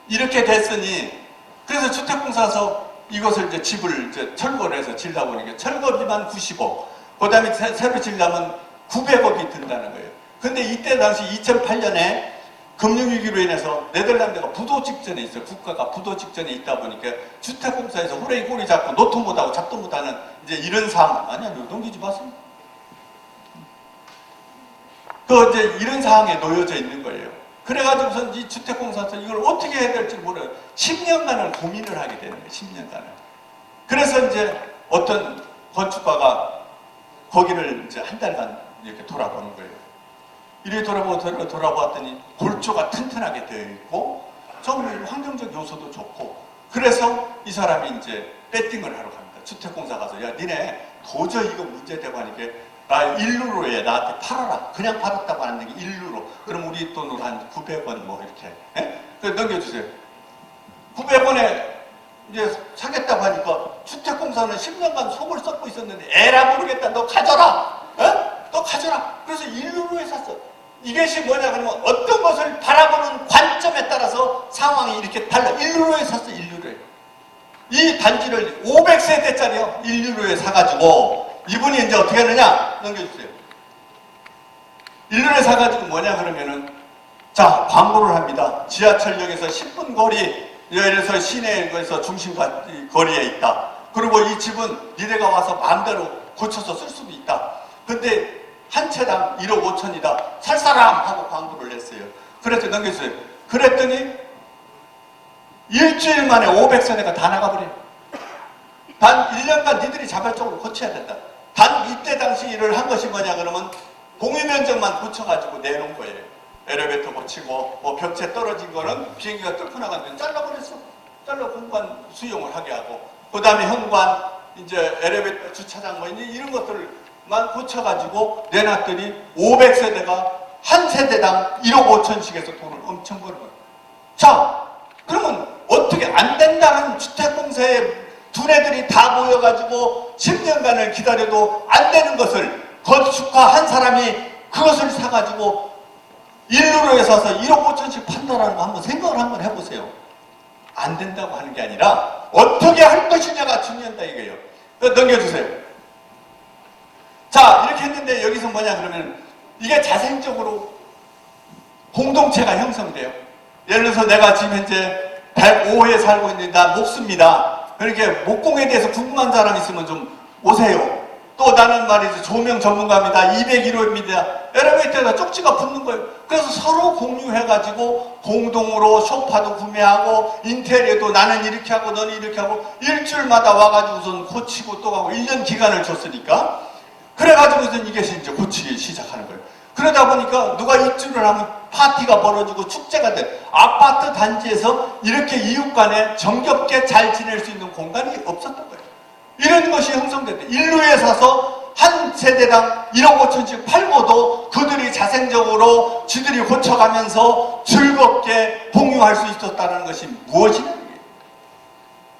이렇게 됐으니 그래서 주택공사에서 이것을 이제 집을 이제 철거를 해서 지르다 보니까 철거비만 90억, 그 다음에 새로 지르려면 900억이 든다는 거예요. 근데 이때 당시 2008년에 금융위기로 인해서 네덜란드가 부도 직전에 있어요. 국가가 부도 직전에 있다 보니까 주택공사에서 호랑이 꼬리 잡고 노트 못하고 잡도 못하는 이제 이런 상황. 아니야, 넘기지 마세요. 이제 이런 상황에 놓여져 있는 거예요. 그래가지고선 이 주택공사에서 이걸 어떻게 해야 될지 몰라요. 10년간을 고민을 하게 되는 거예요. 10년간을. 그래서 이제 어떤 건축가가 거기를 이제 한 달간 이렇게 돌아보는 거예요. 이렇게 돌아보았더니 골조가 튼튼하게 되어 있고 좀 환경적 요소도 좋고 그래서 이 사람이 이제 배팅을 하러 갑니다. 주택공사 가서 야 니네 도저히 이거 문제되고 하니까 나 1루로 해. 나한테 팔아라. 그냥 팔았다고 하는 게 1루로. 그럼 우리 돈으로 한 900원 뭐 이렇게. 넘겨주세요. 900원에 이제 사겠다고 하니까 주택공사는 10년간 속을 썩고 있었는데 에라 모르겠다. 너 가져라. 너 가져라. 그래서 1루로에 샀어. 이것이 뭐냐 그러면 어떤 것을 바라보는 관점에 따라서 상황이 이렇게 달라. 1루로에 샀어. 1루로에. 이 단지를 500세대짜리요. 1루로에 사가지고 이분이 이제 어떻게 하느냐? 넘겨주세요. 1루로에 사가지고 뭐냐 그러면은 자 광고를 합니다. 지하철역에서 10분 거리 예를 들어서 시내에서 중심 거리에 있다. 그리고 이 집은 니네가 와서 마음대로 고쳐서 쓸 수도 있다. 근데 한 채당 1억 5천이다. 살 사람 하고 광고를 냈어요. 그래서 넘겨주세요. 그랬더니 일주일 만에 500세대가 다 나가버려요. 단 1년간 니들이 자발적으로 고쳐야 된다. 단 이때 당시 일을 한 것이 뭐냐 그러면 공유면적만 고쳐가지고 내놓은 거예요. 엘리베이터 고치고 뭐 벽체 떨어진 거는 비행기가 뚫고 나가면 잘라버렸어. 잘라 공간 수용을 하게 하고 그 다음에 현관 이제 엘리베이터 주차장 뭐 이런 것들만 고쳐가지고 내놨더니 500세대가 한 세대당 1억 5천씩에서 돈을 엄청 버는 거예요. 자 그러면 어떻게 안 된다는 주택공사의 두뇌들이 다 모여가지고 10년간을 기다려도 안 되는 것을 건축가 한 사람이 그것을 사가지고 1루로에 사서 1억 5천씩 판다라는 거 한번 생각을 한번 해보세요. 안 된다고 하는 게 아니라 어떻게 할 것이냐가 중요하다 이거예요. 넘겨주세요. 자 이렇게 했는데 여기서 뭐냐 그러면 이게 자생적으로 공동체가 형성돼요. 예를 들어서 내가 지금 현재 105호에 살고 있는데 나 목수입니다. 그러니까 목공에 대해서 궁금한 사람 있으면 좀 오세요. 또 나는 말이죠, 조명 전문가입니다. 201호입니다. 엘리베이터에다 쪽지가 붙는 거예요. 그래서 서로 공유해가지고 공동으로 소파도 구매하고 인테리어도 나는 이렇게 하고 너는 이렇게 하고 일주일마다 와가지고선 고치고 또 가고 1년 기간을 줬으니까 그래가지고선 이게 이제 고치기 시작하는 거예요. 그러다 보니까 누가 입주를 하면 파티가 벌어지고 축제가 돼. 아파트 단지에서 이렇게 이웃 간에 정겹게 잘 지낼 수 있는 공간이 없었던 거예요. 이런 것이 형성됐대. 일루에 사서 한 세대당 1억 5천씩 팔고도 그들이 자생적으로 지들이 고쳐가면서 즐겁게 공유할 수 있었다는 것이 무엇이냐?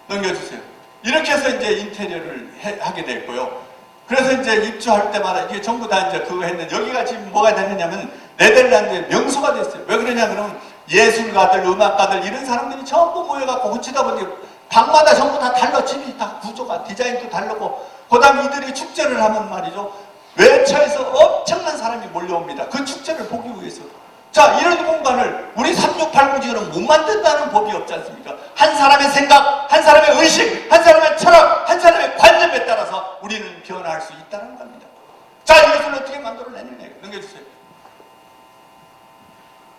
넘겨주세요. 이렇게 해서 이제 인테리어를 하게 됐고요. 그래서 이제 입주할 때마다 이게 전부 다 이제 그거 했는데 여기가 지금 뭐가 됐느냐면 네덜란드의 명소가 됐어요. 왜 그러냐 그러면 예술가들, 음악가들 이런 사람들이 전부 모여갖고 고치다 보니 방마다 전부 다 달라. 집이 다 구조가 디자인도 다르고 그 다음 이들이 축제를 하면 말이죠. 외처에서 엄청난 사람이 몰려옵니다. 그 축제를 보기 위해서. 자, 이런 공간을 우리 3689지는 못 만든다는 법이 없지 않습니까? 한 사람의 생각, 한 사람의 의식, 한 사람의 철학, 한 사람의 관념에 따라서 우리는 변화할 수 있다는 겁니다. 자, 이것을 어떻게 만들어내느냐. 넘겨주세요.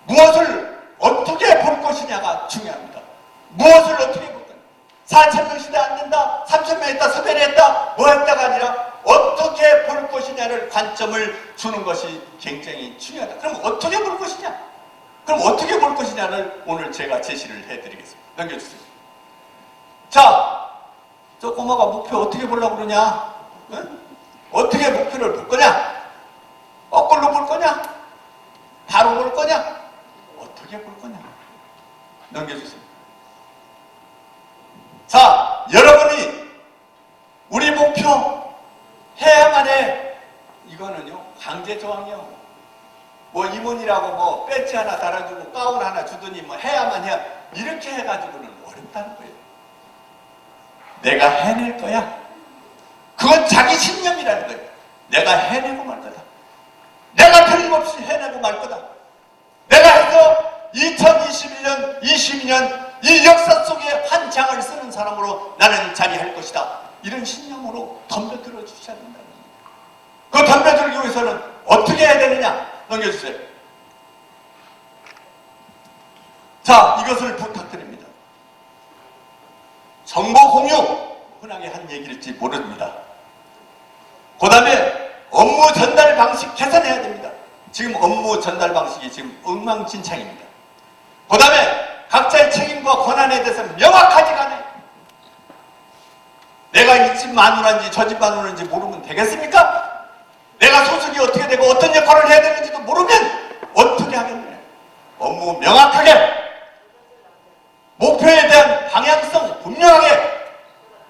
무엇을 어떻게 볼 것이냐가 중요합니다. 무엇을 어떻게 볼 거냐. 4,000명 시대 안 된다, 3,000명 했다, 서변이 했다, 뭐 했다가 아니라 어떻게 볼 것이냐를 관점을 주는 것이 굉장히 중요하다. 그럼 어떻게 볼 것이냐? 그럼 어떻게 볼 것이냐를 오늘 제가 제시를 해드리겠습니다. 넘겨주세요. 자, 저 꼬마가 목표 어떻게 보려고 그러냐? 응? 어떻게 목표를 볼 거냐? 거꾸로 볼 거냐? 바로 볼 거냐? 어떻게 볼 거냐? 넘겨주세요. 자, 여러분이 우리 목표 해야만 해. 이거는요, 강제조항이요. 뭐 임원이라고 뭐 배지 하나 달아주고 가운 하나 주더니 뭐 해야만 해야. 이렇게 해가지고는 어렵다는 거예요. 내가 해낼 거야. 그건 자기 신념이라는 거예요. 내가 해내고 말 거다. 내가 틀림없이 해내고 말 거다. 내가 해서 2021년, 22년 이 역사 속에 한 장을 쓰는 사람으로 나는 자리할 것이다. 이런 신념으로 덤벼들어 주셔야 된다는 겁니다. 그 덤벼들기 위해서는 어떻게 해야 되느냐? 넘겨주세요. 자, 이것을 부탁드립니다. 정보 공유, 흔하게 한 얘기일지 모릅니다. 그 다음에 업무 전달 방식 개선해야 됩니다. 지금 업무 전달 방식이 지금 엉망진창입니다. 그 다음에 각자의 책임과 권한에 대해서 명확하지가 않아요. 내가 이 집 마누라인지 저 집 마누라인지 모르면 되겠습니까? 내가 소속이 어떻게 되고 어떤 역할을 해야 되는지도 모르면 어떻게 하겠느냐. 업무 명확하게, 목표에 대한 방향성 분명하게.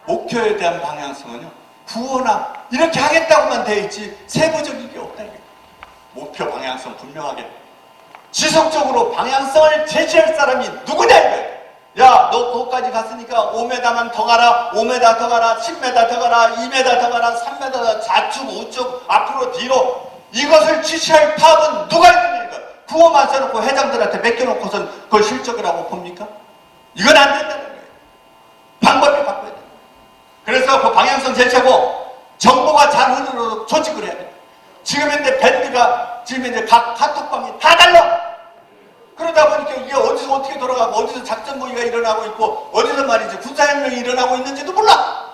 목표에 대한 방향성은요, 구호나 이렇게 하겠다고만 되어 있지 세부적인 게 없다. 목표 방향성 분명하게 지속적으로 방향성을 제시할 사람이 누구냐 이거예요. 야, 너 거기까지 갔으니까 5m만 더 가라, 5m 더 가라, 10m 더 가라, 2m 더 가라, 3m 더 좌측, 우측, 앞으로, 뒤로. 이것을 지시할 탑은 누가 있느냐 이거. 구호만 써놓고 회장들한테 맡겨놓고선 그걸 실적이라고 봅니까? 이건 안 된다는 거예요. 방법을 바꿔야 돼요. 그래서 그 방향성 제시하고 정보가 잘 흐르도록 조직을 해야 돼요. 지금 현재 밴드가 지금 현재 각 카톡방이 다 달라. 그러다 보니까 이게 어디서 어떻게 돌아가고 어디서 작전 모의가 일어나고 있고 어디서 말이지 군사혁명이 일어나고 있는지도 몰라.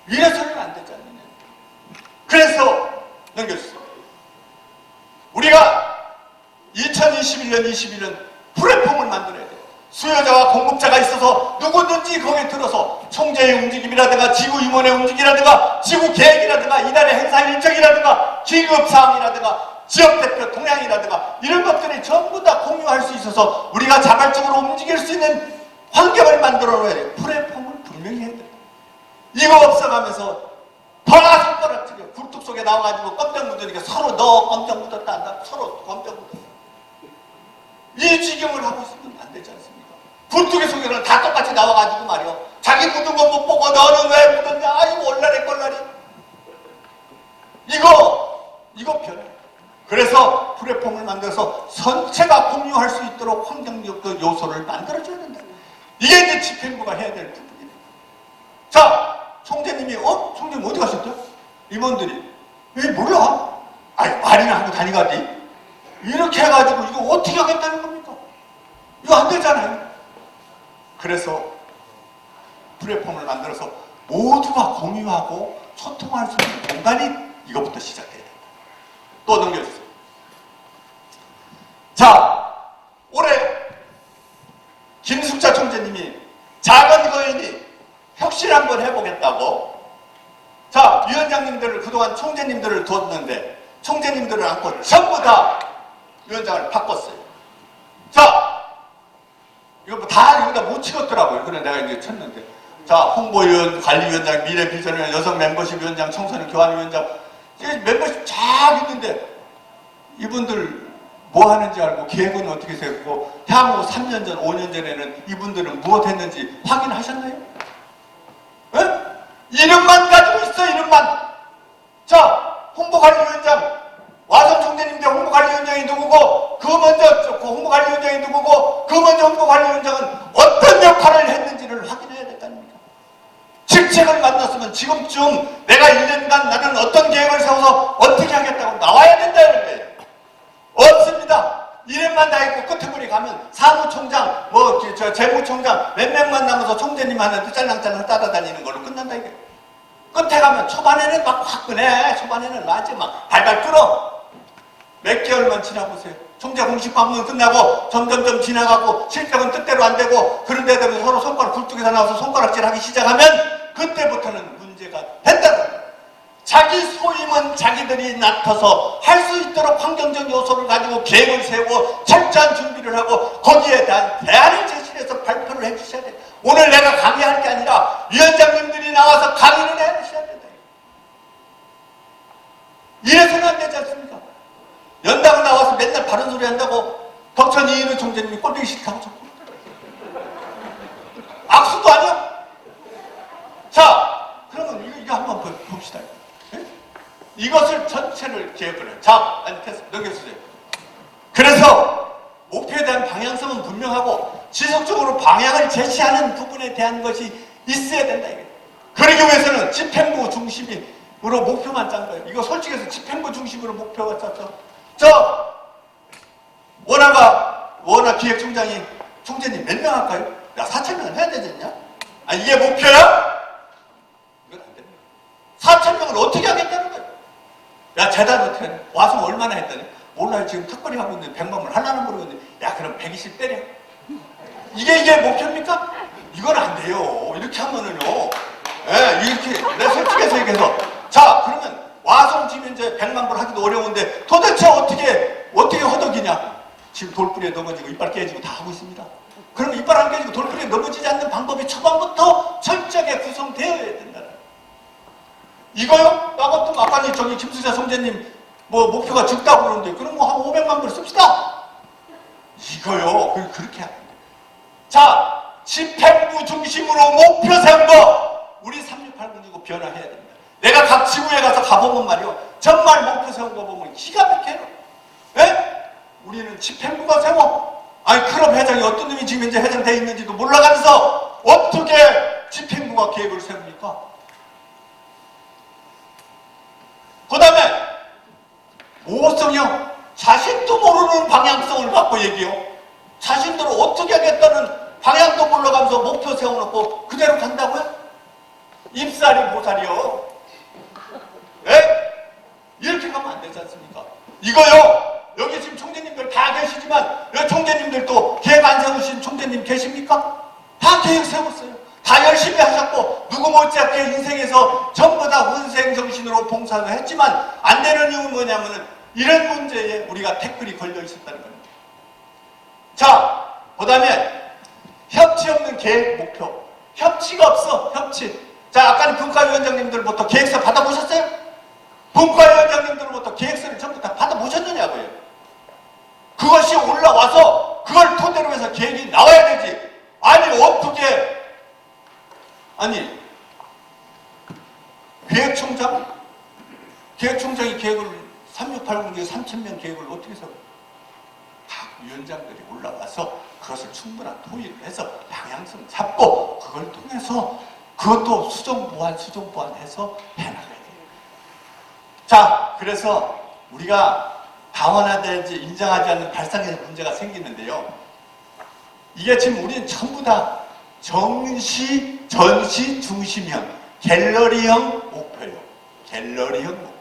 이래서는 안 되지 않느냐. 그래서 넘겨주세요. 우리가 2021년, 21년 플랫폼을 만들어야 돼요. 수요자와 공급자가 있어서 누구든지 거기에 들어서 총재의 움직임이라든가 지구임원의 움직임이라든가 지구계획이라든가 이달의 행사 일정이라든가 기급사항이라든가 지역대표 동향이라든가 이런 것들이 전부 다 공유할 수 있어서 우리가 자발적으로 움직일 수 있는 환경을 만들어 놓아야 돼요. 플랫폼을 분명히 해야 돼요. 이거 없어가면서 다 손가락질이에요. 굴뚝 속에 나와가지고 껌쩍 묻으니까 서로 너 껌쩍 묻었다 한다. 서로 껌쩍 묻었다. 이 지경을 하고 있으면 안 되지 않습니까? 굴뚝의 속에는 다 똑같이 나와가지고 말이요. 자기 묻은 거 못 보고 너는 왜 묻었냐? 아이고 얼라리 꼴라리. 이거 변해. 그래서 플랫폼을 만들어서 전체가 공유할 수 있도록 환경적 그 요소를 만들어줘야 된다. 이게 이제 집행부가 해야 될 부분이에요. 자, 총재님이 총재님 어디 가셨죠? 임원들이 왜 몰라? 아니 말이나 하고 다니가지. 이렇게 해가지고 이거 어떻게 하겠다는 겁니까? 이거 안 되잖아요. 그래서 플랫폼을 만들어서 모두가 공유하고 소통할 수 있는 공간이 이것부터 시작해야 된다. 또 넘겨주세요. 자, 올해 김숙자 총재님이 작은 거인이 혁신 한번 해보겠다고, 자, 위원장님들을 그동안 총재님들을 뒀는데 총재님들을 안고 전부 다 위원장을 바꿨어요. 자, 이거 뭐 다 여기다 못 찍었더라고요. 그래 내가 이제 쳤는데, 자, 홍보위원, 관리위원장, 미래비전위원, 여성 멤버십 위원장, 청소년 교환위원장, 멤버십 쫙 있는데 이분들 뭐 하는지 알고 계획은 어떻게 세우고 향후 3년 전, 5년 전에는 이분들은 무엇 했는지 확인하셨나요? 에? 이름만 가지고 있어, 이름만. 자, 홍보관리위원장, 와선 총재님 대 홍보관리위원장이 누구고, 그 먼저 홍보관리위원장이 누구고, 그 먼저 홍보관리위원장은 어떤 역할을 했는지를 확인해야 될 거 아닙니까? 직책을 만났으면 지금쯤 내가 1년간 나는 어떤 계획을 세워서 어떻게 하겠다고 나와야 된다는 거예요. 없습니다. 이름만 다 있고 끝에 가면 사무총장, 재무총장 몇 명만 남아서 총재님한테 짤랑짤랑 따라다니는 걸로 끝난다 이게. 끝에 가면 초반에는 막 화끈해. 초반에는 완전 막 발발 끓어. 몇 개월만 지나보세요. 총재 공식 방문 끝나고 점점점 지나가고 실적은 뜻대로 안 되고, 그런 데들 서로 손가락 굴뚝에서 나와서 손가락질 하기 시작하면 그때부터는 문제가 된다는 거예요. 자기 소임은 자기들이 맡아서 할 수 있도록 환경적 요소를 가지고 계획을 세우고 철저한 준비를 하고 거기에 대한 대안을 제시해서 발표를 해주셔야 돼요. 오늘 내가 강의할 게 아니라 위원장님들이 나와서 강의를 해주셔야 된다. 이래서는 안 되지 않습니까? 연다고 나와서 맨날 바른 소리 한다고 덕천 이인우 총재님이 꼴보기 싫다고 자꾸. 악수도 아니야? 자, 그러면 이거 한번 봅시다. 이것을 전체를 계획을 해요. 자, 넘겨주세요. 그래서 목표에 대한 방향성은 분명하고 지속적으로 방향을 제시하는 부분에 대한 것이 있어야 된다. 이게. 그러기 위해서는 집행부 중심으로 목표만 짠 거예요. 이거 솔직히 해서 집행부 중심으로 목표가 짰죠. 워낙 기획총장이 총재님 몇 명 할까요? 야, 4,000명은 해야 되지 않냐? 아, 이게 목표야? 이건 안 됩니다. 4,000명을 어떻게 하겠다는 거예요? 야, 재단 어떻게 하냐? 와서 얼마나 했더니 몰라요. 지금 턱걸이 하고 있는데 100만을 하려는 모르겠는데, 야, 그럼 120 때려. 이게 목표입니까? 이건 안 돼요. 이렇게 하면은요. 예, 이렇게, 내가 솔직해서 얘기해서. 자, 그러면 와서 지금 이제 100만 불 하기도 어려운데 도대체 어떻게 허덕이냐? 지금 돌뿌리에 넘어지고 이빨 깨지고 다 하고 있습니다. 그러면 이빨 안 깨지고 돌뿌리에 넘어지지 않는 방법이 초반부터 철저하게 구성되어야 된다는. 이거요? 나 같으면 아까 저기 김수자 총재님 뭐 목표가 적다고 그러는데 그럼 뭐 한 500만 불 씁시다. 이거요. 그렇게 해야 됩니다. 자, 집행부 중심으로 목표 세운 거 우리 3680이고 변화해야 됩니다. 내가 각 지구에 가서 가보면 말이요. 정말 목표 세운 거 보면 기가 막혀요. 예? 우리는 집행부가 세워. 아니, 클럽 회장이 어떤 놈이 지금 이제 회장돼 있는지도 몰라가면서 어떻게 집행부가 계획을 세웁니까? 그 다음에 모성형, 자신도 모르는 방향성을 갖고 얘기해요. 자신들은 어떻게 하겠다는 방향도 몰라가면서 목표 세워놓고 그대로 간다고요? 입살이 보살이요. 예? 이렇게 가면 안 되지 않습니까? 이거요. 여기 지금 총재님들 다 계시지만 여기 총재님들도 계획 안 세우신 총재님 계십니까? 다 계획 세웠어요. 다 열심히 하셨고 누구 못지않게 인생에서 전부 다 혼생정신으로 봉사를 했지만 안 되는 이유는 뭐냐면은 이런 문제에 우리가 태클이 걸려 있었다는 겁니다. 자, 그 다음에 협치 없는 계획 목표. 협치가 없어. 협치. 자, 아까는 분과위원장님들부터 계획서 받아보셨어요? 분과위원장님들부터 계획서를 전부 다 받아보셨느냐고요. 그것이 올라와서 그걸 토대로 해서 계획이 나와야 되지. 아니, 어떻게, 기획총장이 계획을 3680 3,000명 계획을 어떻게 세워요? 각 위원장들이 올라와서 그것을 충분한 토의를 해서 방향성을 잡고 그걸 통해서 그것도 수정보완 해서 해나가야 돼요. 자, 그래서 우리가 다원화되지 인정하지 않는 발상의 문제가 생기는데요. 이게 지금 우리는 전부 다 전시 중심형, 갤러리형 목표예요. 갤러리형 목표.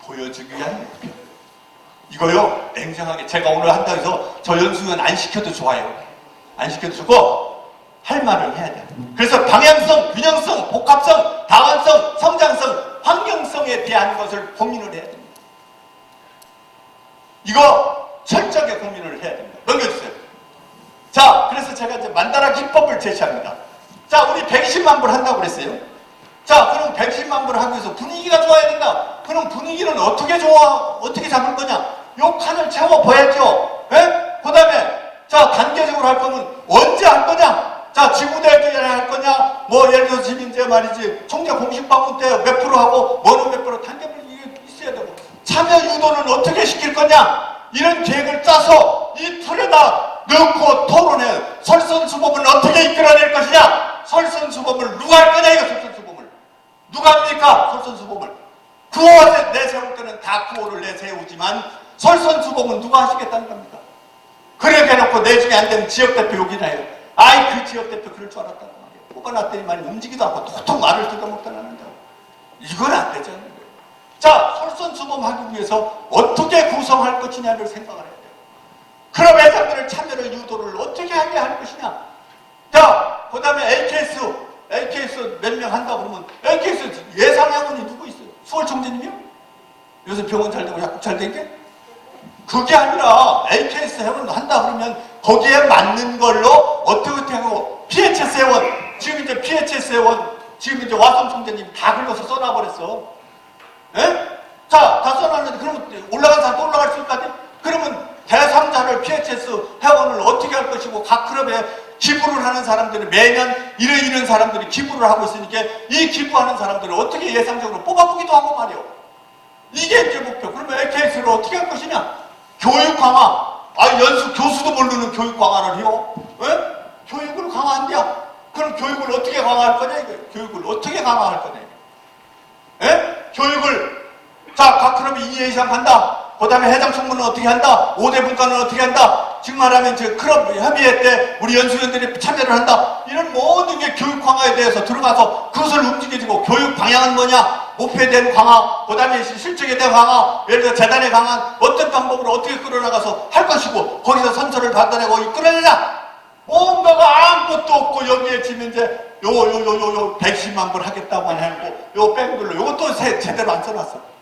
보여주기 위한 목표. 이거요, 냉정하게 제가 오늘 한다고 해서 저 연수원 안 시켜도 좋아요. 안 시켜도 좋고 할 말을 해야 돼요. 그래서 방향성, 균형성, 복합성, 다원성, 성장성, 환경성에 대한 것을 고민을 해야 됩니다. 이거 철저하게 고민을 해야 됩니다. 넘겨주세요. 자, 그래서 제가 이제 만다라 기법을 제시합니다. 자, 우리 120만 불 한다고 그랬어요. 자, 그럼 110만 불을 하기 위해서 분위기가 좋아야 된다. 그럼 분위기는 어떻게 잡을 거냐? 요 칸을 채워봐야죠. 예? 그 다음에, 자, 단계적으로 할 거면 언제 할 거냐? 자, 지구대회에 할 거냐? 뭐, 예를 들어서 지금 이제 말이지, 총재 공식 방문 때 몇 프로 하고, 뭐는 몇 프로 단계별로 이게 있어야 되고, 참여 유도는 어떻게 시킬 거냐? 이런 계획을 짜서 이 틀에다 넣고 토론해. 설선수범을 어떻게 이끌어낼 것이냐? 설선수범을 누가 할 거냐, 이거 설선수범을. 누가 합니까? 설선수범을. 구호 내세울 때는 다 구호를 내세우지만 설선수범은 누가 하시겠다는 겁니까? 그렇게 해놓고 내중에 안 되면 지역대표 욕이나 해요. 아이, 그 지역대표 그럴 줄 알았다는 말이에요. 뽑아놨더니 많이 움직이도 않고 톡톡 말을 뜯어먹다 나는데 이건 안 되잖아요. 자, 설선수범하기 위해서 어떻게 구성할 것이냐를 생각을 해야 돼요. 그럼 회장들을 참여를 유도를 어떻게 하게 할 것이냐. 자, 그 다음에 AKS 몇 명 한다고 그러면 AKS 예상양원이 누구 있어요? 수월 총재님이요? 요새 병원 잘 되고 약국 잘 된 게? 그게 아니라 AKS 회원 한다 그러면 거기에 맞는 걸로 어떻게 하고 PHS 회원, 지금 이제 PHS 회원, 지금 이제 와성 총재님 다 긁어서 써놔버렸어. 예? 자, 다 써놨는데 그러면 올라간 사람 또 올라갈 수 있다니? 그러면 대3자를 PHS 회원을 어떻게 할 것이고 각 클럽에 기부를 하는 사람들은 매년 이런 사람들이 기부를 하고 있으니까 이 기부하는 사람들을 어떻게 예상적으로 뽑아보기도 하고 말이요. 이게 이제 목표. 그러면 AKS를 어떻게 할 것이냐? 교육 강화. 연수 교수도 모르는 교육 강화를 해요. 왜? 교육을 강화한대요. 그럼 교육을 어떻게 강화할 거냐? 이거. 교육을 어떻게 강화할 거냐? 이거. 예? 교육을 자, 각 클럽이 2회 이상 간다. 그 다음에 회장 총무는 어떻게 한다? 5대 분과는 어떻게 한다? 지금 말하면 이제 클럽 협의회 때 우리 연수위원들이 참여를 한다. 이런 모든 게 교육 강화에 대해서 들어가서 그것을 움직여주고 교육 방향은 뭐냐? 목표에 대한 강화, 그 다음에 실적에 대한 강화, 예를 들어 재단의 강화, 어떤 방법으로 어떻게 끌어나가서 할 것이고 거기서 선서를 받아내고 이끌어내냐? 뭔가가 아무것도 없고 여기에 지금 이제 요 110만 불 하겠다고 하고 요 뺑글로 요것도 제대로 안 써놨어.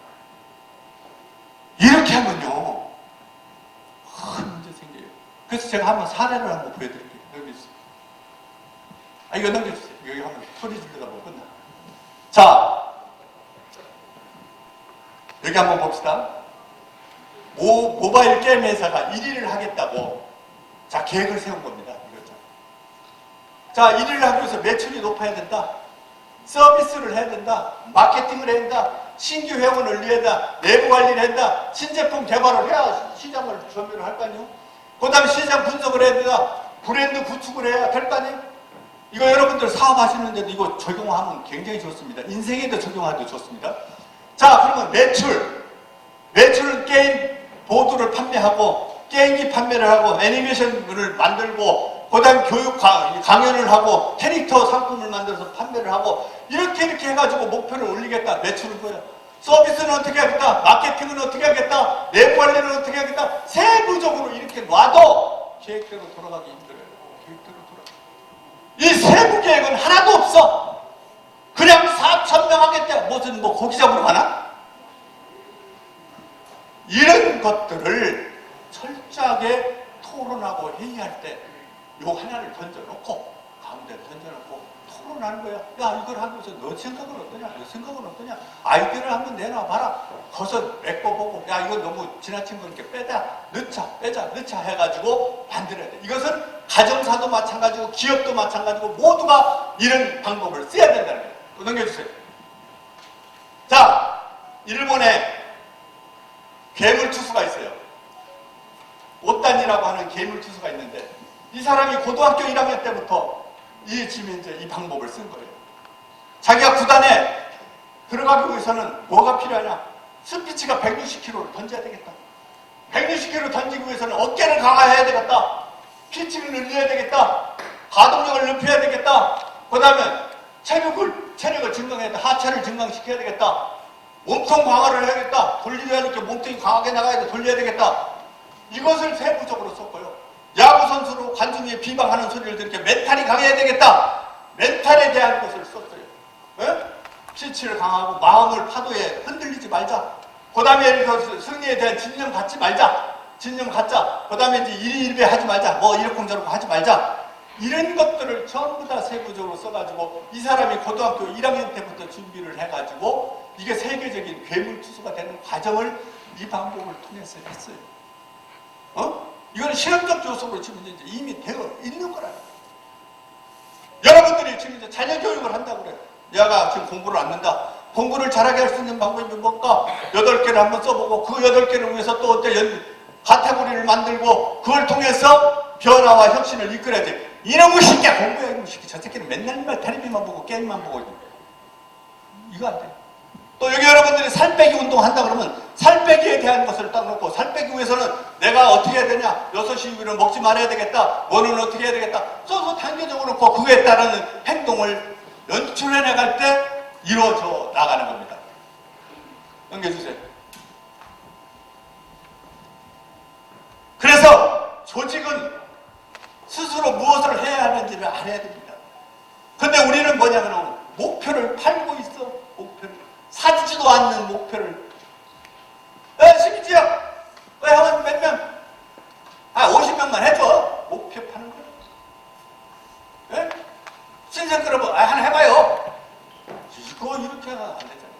이렇게 하면요 큰 문제 생겨요. 그래서 제가 한번 사례를 한번 보여드릴게요. 여기 있어요. 이거 넘겨주세요. 여기 한번 소리 지르다 보면 끝나. 자, 여기 한번 봅시다. 모바일 게임 회사가 1위를 하겠다고 자 계획을 세운 겁니다. 이거죠. 자, 1위를 하기 위해서 매출이 높아야 된다. 서비스를 해야 된다. 마케팅을 해야 된다. 신규 회원을 위해야 된다. 내부 관리를 한다. 신제품 개발을 해야 시장을 점유를 할 거 아니에요. 그 다음에 시장 분석을 해야 된다. 브랜드 구축을 해야 될 거 아니에요. 이거 여러분들 사업하시는데도 이거 적용하면 굉장히 좋습니다. 인생에도 적용하도 좋습니다. 자, 그러면 매출은 게임 보드를 판매하고 게임기 판매를 하고 애니메이션을 만들고 그 다음에 교육 강연을 하고 캐릭터 상품을 만들어서 판매를 하고 이렇게 해가지고 목표를 올리겠다. 매출은 뭐야? 서비스는 어떻게 하겠다? 마케팅은 어떻게 하겠다? 내부 관리는 어떻게 하겠다? 세부적으로 이렇게 놔도 계획대로 돌아가기 힘들어요. 계획대로 돌아가기. 이 세부 계획은 하나도 없어. 그냥 4,000명 하겠다. 무슨 고기 잡으러 가나? 이런 것들을 철저하게 토론하고 회의할 때 요 하나를 던져놓고 가운데 던져놓고 토론하는 거야. 야, 이걸 하기 위해서 너 생각은 어떠냐? 너 생각은 어떠냐? 아이디어를 한번 내놔봐라. 거기서 메꿔보고 야, 이거 너무 지나친 거 이렇게 빼자 넣자 해가지고 만들어야 돼. 이것은 가정사도 마찬가지고 기업도 마찬가지고 모두가 이런 방법을 써야 된다는 거예요. 넘겨주세요. 자, 일본의 괴물투수가 있어요. 옷단이라고 하는 괴물투수가 있는데 이 사람이 고등학교 1학년 때부터 지금 이제 이 방법을 쓴 거예요. 자기가 구단에 들어가기 위해서는 뭐가 필요하냐? 스피치가 160kg를 던져야 되겠다. 160kg 던지기 위해서는 어깨를 강화해야 되겠다. 피치를 늘려야 되겠다. 가동력을 높여야 되겠다. 그 다음에 체력을 증강해야 돼. 하체를 증강시켜야 되겠다. 몸통 강화를 해야겠다. 돌려야 되겠다. 몸통이 강하게 나가야 돼. 돌려야 되겠다. 이것을 세부적으로 썼고요. 야구 선수로 관중에 비방하는 소리를 들게 멘탈이 강해야 되겠다. 멘탈에 대한 것을 썼어요. 네? 피치를 강하고 마음을 파도에 흔들리지 말자. 그 다음에 승리에 대한 진념 갖지 말자. 진념 갖자. 그 다음에 이제 일희일비 하지 말자. 뭐 이렇쿵저렇쿵 하지 말자. 이런 것들을 전부 다 세부적으로 써가지고 이 사람이 고등학교 1학년 때부터 준비를 해가지고 이게 세계적인 괴물투수가 되는 과정을 이 방법을 통해서 했어요. 이거는 실험적 교섭으로 지금 이제 이미 되어 있는 거라요. 여러분들이 지금 이제 자녀 교육을 한다고 그래요. 얘가 지금 공부를 안 한다. 공부를 잘하게 할 수 있는 방법이 뭘까? 8개를 한번 써보고 그 8개를 위해서 또 어때 카테고리를 만들고 그걸 통해서 변화와 혁신을 이끌어야지. 이놈의 새끼야 공부해. 이놈의 새끼. 저 새끼는 맨날 텔레비만 보고 게임만 보고 이거 안 돼. 또 여기 여러분들이 살 빼기 운동 한다 그러면 살 빼기에 대한 것을 딱 놓고 살 빼기 위해서는 내가 어떻게 해야 되냐. 6시 이후에는 먹지 말아야 되겠다. 뭐는 어떻게 해야 되겠다. 써서 단계적으로 놓고 그에 따른 행동을 연출해 나갈 때 이루어져 나가는 겁니다. 넘겨주세요. 그래서 조직은 스스로 무엇을 해야 하는지를 알아야 됩니다. 근데 우리는 뭐냐면 목표를 팔고 있어. 목표를. 사지지도 않는 목표를. 심지어 형은 몇 명? 50명만 해줘. 목표 파는 거야. 신생 클럽 하나 해봐요. 그거 이렇게 하면 안 되잖아요.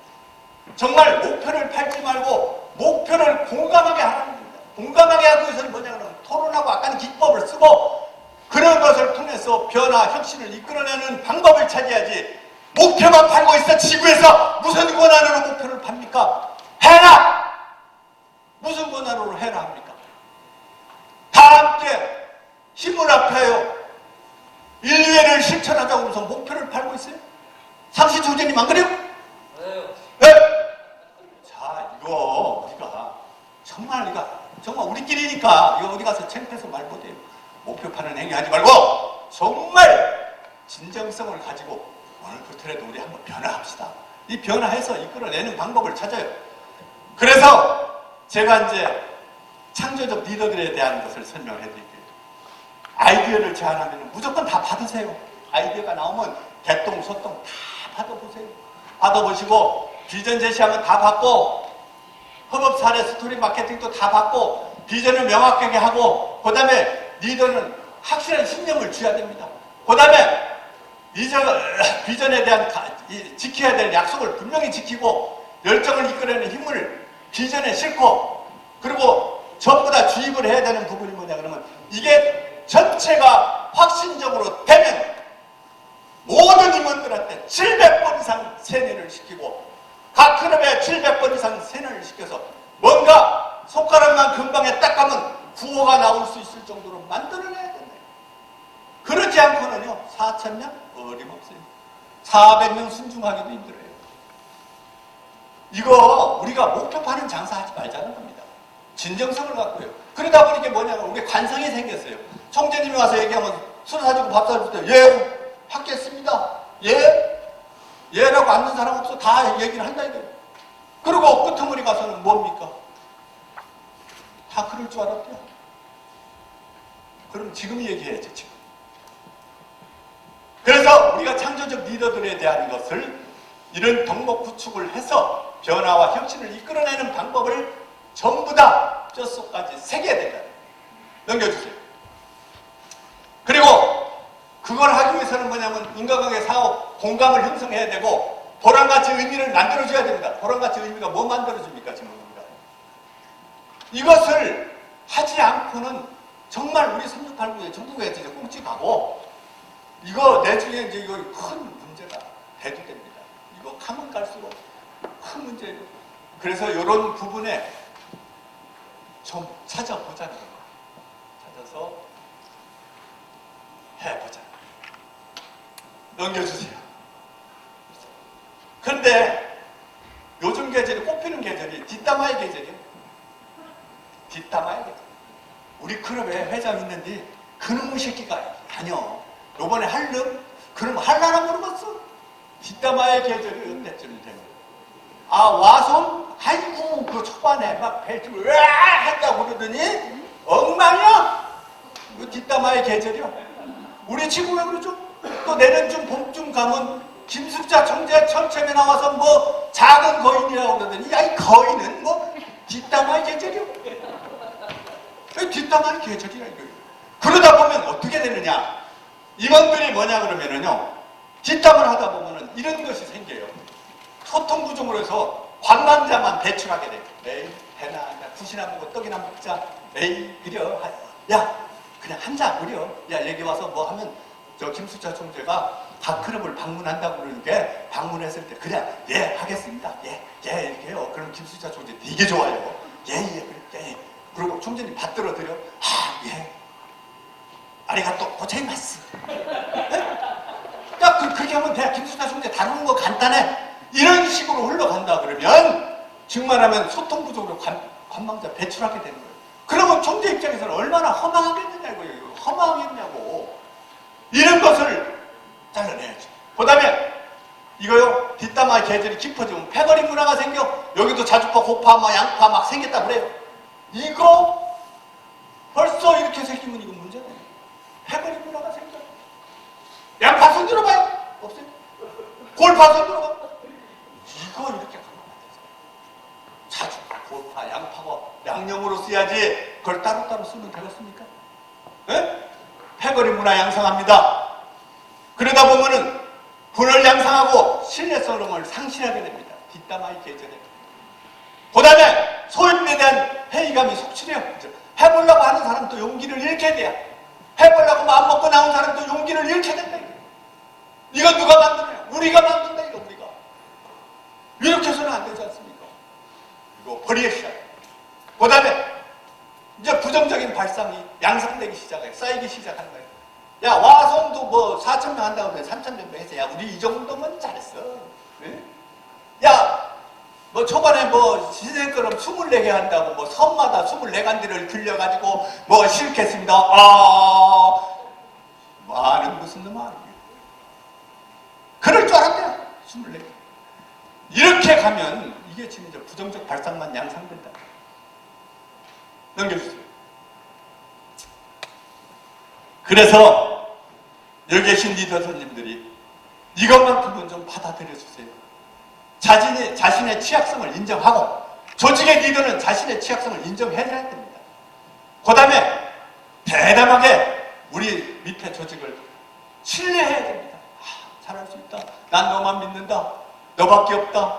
정말 목표를 팔지 말고 목표를 공감하게 하라는 겁니다. 공감하게 하기 위해서는 뭐냐면 토론하고 아까는 기법을 쓰고 그런 것을 통해서 변화, 혁신을 이끌어내는 방법을 찾아야지. 목표만 팔고 있어. 지구에서 무슨 권한으로 목표를 팝니까? 해라! 무슨 권한으로 해라 합니까? 다 함께 힘을 합해요. 인류애를 실천하자고 해서 목표를 팔고 있어요? 상시 조제님 안 그래요? 네. 자, 이거 우리가 정말 우리끼리니까 이거 어디 가서 창피해서 말 못해요. 목표 파는 행위 하지 말고 정말 진정성을 가지고 오늘부터라도 우리 한번 변화합시다. 이 변화해서 이끌어내는 방법을 찾아요. 그래서 제가 이제 창조적 리더들에 대한 것을 설명을 해드릴게요. 아이디어를 제안하면 무조건 다 받으세요. 아이디어가 나오면 개똥, 소똥 다 받아보세요. 받아보시고 비전 제시하면 다 받고 협업 사례 스토리 마케팅도 다 받고 비전을 명확하게 하고 그 다음에 리더는 확실한 신념을 줘야 됩니다. 그 다음에 비전에 대한 지켜야 될 약속을 분명히 지키고 열정을 이끌어내는 힘을 비전에 싣고 그리고 전부 다 주입을 해야 되는 부분이 뭐냐 그러면 이게 전체가 확신적으로 되면 모든 임원들한테 700번 이상 세뇌를 시키고 각 클럽에 700번 이상 세뇌를 시켜서 뭔가 손가락만 금방에 딱 가면 구호가 나올 수 있을 정도로 만들어내야 된다. 그렇지 않고는요 4,000명 어림없어요. 400명 순중하기도 힘들어요. 이거 우리가 목표 파는 장사하지 말자는 겁니다. 진정성을 갖고요. 그러다 보니까 뭐냐면 우리 관성이 생겼어요. 총재님이 와서 얘기하면 술 사주고 밥 사줄 때 예 받겠습니다. 예라고 앉는 사람 없어. 다 얘기를 한다 이거예요. 그리고 끄트머리 가서는 뭡니까? 다 그럴 줄 알았대요. 그럼 지금 얘기해야죠. 지금. 그래서 우리가 창조적 리더들에 대한 것을 이런 덕목 구축을 해서 변화와 혁신을 이끌어내는 방법을 전부 다 뼛속까지 새겨야 된다. 넘겨주세요. 그리고 그걸 하기 위해서는 뭐냐면 인간관계 사업 공감을 형성해야 되고 보람가치 의미를 만들어줘야 됩니다. 보람가치 의미가 뭐 만들어줍니까? 지금 우리가 이것을 하지 않고는 정말 우리 3689에 전국에 이제 끔찍하고 이거 내중에 이제 이거 큰 문제가 대두됩니다. 이거 가면 갈수록 큰 문제예요. 그래서 이런 부분에 좀 찾아보자는 거예요. 찾아서 해보자. 넘겨주세요. 그런데 요즘 계절이 꼽히는 계절이 뒷담화의 계절이에요. 뒷담화의 계절. 우리 클럽에 회장 있는데 그놈의 새끼가 아니요. 요번에 할름? 그럼 할라나 모르겠어? 뒷담화의 계절이 언제쯤 되는 거예요. 아, 와서 아이고 그 초반에 막 벨트 으아 한다고 그러더니 엉망이야. 그 뒷담화의 계절이요. 우리 친구 왜 그러죠? 또 내년쯤 봄쯤 가면 김숙자 총재 철책에 나와서 뭐 작은 거인이라고 그러더니 야 이 거인은 뭐 뒷담화의 계절이요. 뒷담화의 계절이라 이거예요. 그러다 보면 어떻게 되느냐? 임원들이 뭐냐 그러면은요. 뒷담을 하다 보면은 이런 것이 생겨요. 소통 부족으로 해서 관광자만 배출하게 돼요. 에이 배나 굿이나 먹고 떡이나 먹자. 에이 이려. 야 그냥 한잔 우려. 야 여기 와서 뭐 하면 저 김숙자 총재가 각 클럽을 방문한다고 그러니까 방문했을 때 그냥 예 하겠습니다. 예 이렇게 해요. 그럼 김숙자 총재 되게 좋아요. 예. 그리고 총재님 받들어 드려. 아 예. 아리가또 고자이마스. 딱 그렇게 하면 돼. 김숙자 총재 다루는 거 간단해. 이런 식으로 흘러간다 그러면 정말하면 소통 부족으로 관망자 배출하게 되는 거예요. 그러면 총재 입장에서는 얼마나 허망하겠느냐고 허망하겠냐고. 이런 것을 잘라내야죠. 그 다음에 이거요. 뒷담화 계절이 깊어지면 패거리 문화가 생겨. 여기도 자주파, 고파, 막 양파 막 생겼다 그래요. 이거 벌써 이렇게 생기면 이거 문제네. 패거리 문화가 생겨. 양파 손 들어봐요. 없어요. 골파 손 들어봐. 이거 이렇게 가면 안 되죠. 자주파, 골파, 양파가 양념으로 써야지 그걸 따로따로 쓰면 되겠습니까? 네? 패거리 문화 양성합니다. 그러다 보면은 분을 양성하고 신뢰성을 상실하게 됩니다. 뒷담화의 계절에. 그 다음에 소임에 대한 회의감이 속출해요. 해보려고 하는 사람도 용기를 잃게 돼요. 해보려고 마음먹고 나온 사람도 용기를 잃게 된다. 이거 누가 만드냐? 우리가 만든다 이거 우리가. 이렇게 해서는 안 되지 않습니까? 이거 버리기 시작. 그 다음에 이제 부정적인 발상이 양상되기 시작해요. 쌓이기 시작하는 거예요. 야 와송도 뭐 4,000명 한다고 그래. 3,000명 해서 야 우리 이 정도면 잘했어. 네? 야 뭐 초반에 뭐 시세처럼 24개 한다고 뭐 섬마다 24간디를 빌려가지고 뭐 싫겠습니다. 말은 무슨 놈 아니에요. 그럴 줄 알았대요. 24개. 이렇게 가면 이게 지금 이제 부정적 발상만 양상된다. 넘겨주세요. 그래서 여기 계신 리더 선생님들이 이것만큼은 좀 받아들여주세요. 자신의 취약성을 인정하고 조직의 리더는 자신의 취약성을 인정해야 됩니다. 그 다음에 대담하게 우리 밑에 조직을 신뢰해야 됩니다. 잘할 수 있다. 난 너만 믿는다. 너밖에 없다.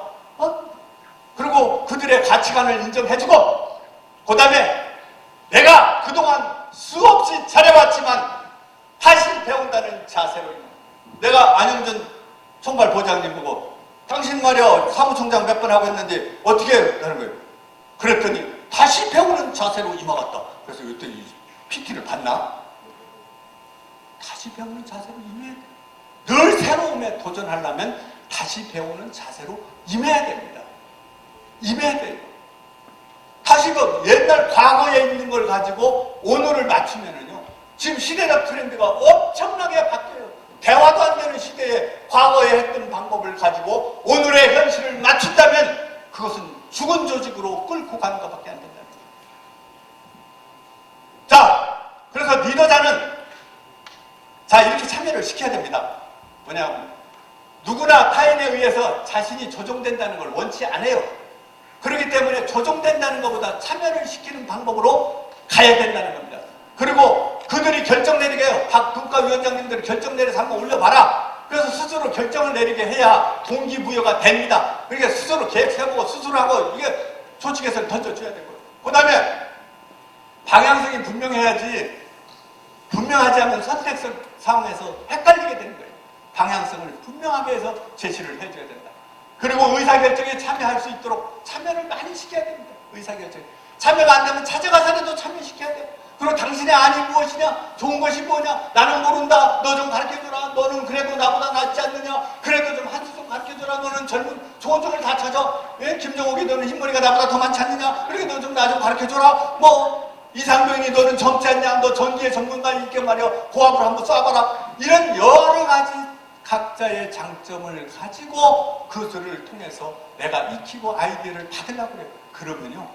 그리고 그들의 가치관을 인정해주고 그 다음에 내가 그동안 수없이 잘해왔지만 다시 배운다는 자세로 내가 안영준 총괄보장님 보고 당신 말이야 사무총장 몇 번 하고 했는데 어떻게 하는 거예요? 그랬더니 다시 배우는 자세로 임하겠다. 그래서 그랬더니 PT를 받나? 다시 배우는 자세로 임해야 돼. 늘 새로움에 도전하려면 다시 배우는 자세로 임해야 됩니다. 임해야 돼요. 다시 그 옛날 과거에 있는 걸 가지고 오늘을 맞추면은요. 지금 시대적 트렌드가 엄청나게 바뀌어요. 대화도 안 되는 시대에 과거에 했던 방법을 가지고 오늘의 현실을 맞춘다면 그것은 죽은 조직으로 끌고 가는 것밖에 안 된다는 거예요. 자, 그래서 리더자는 자 이렇게 참여를 시켜야 됩니다. 뭐냐면 누구나 타인에 의해서 자신이 조종된다는 걸 원치 않아요. 그렇기 때문에 조종된다는 것보다 참여를 시키는 방법으로 가야 된다는 겁니다. 그리고 그들이 결정 내리게 해요. 각 분과위원장님들이 결정 내려서 한번 올려봐라. 그래서 스스로 결정을 내리게 해야 동기부여가 됩니다. 그러니까 스스로 계획 세우고 스스로 하고 이게 조직에서 던져줘야 되고요. 그 다음에 방향성이 분명해야지 분명하지 않은 선택적 상황에서 헷갈리게 되는 거예요. 방향성을 분명하게 해서 제시를 해줘야 된다. 그리고 의사결정에 참여할 수 있도록 참여를 많이 시켜야 됩니다. 의사결정. 참여가 안 되면 찾아가서라도 참여시켜야 돼. 그리고 당신의 안이 무엇이냐? 좋은 것이 뭐냐? 나는 모른다. 너 좀 가르쳐줘라. 너는 그래도 나보다 낫지 않느냐? 그래도 좀 한 수 좀 가르쳐줘라. 너는 젊은 좋은 쪽을 다 찾아. 예? 김정옥이 너는 흰머리가 나보다 더 많지 않느냐? 그러니까 너 좀 나 좀 가르쳐줘라. 뭐 이상도인이 너는 젊지 않냐? 너 전기의 전문가니까 말이야. 고압을 한번 쏴봐라. 이런 여러 가지 각자의 장점을 가지고 그것을 통해서 내가 익히고 아이디어를 받으려고 그래요. 그러면요,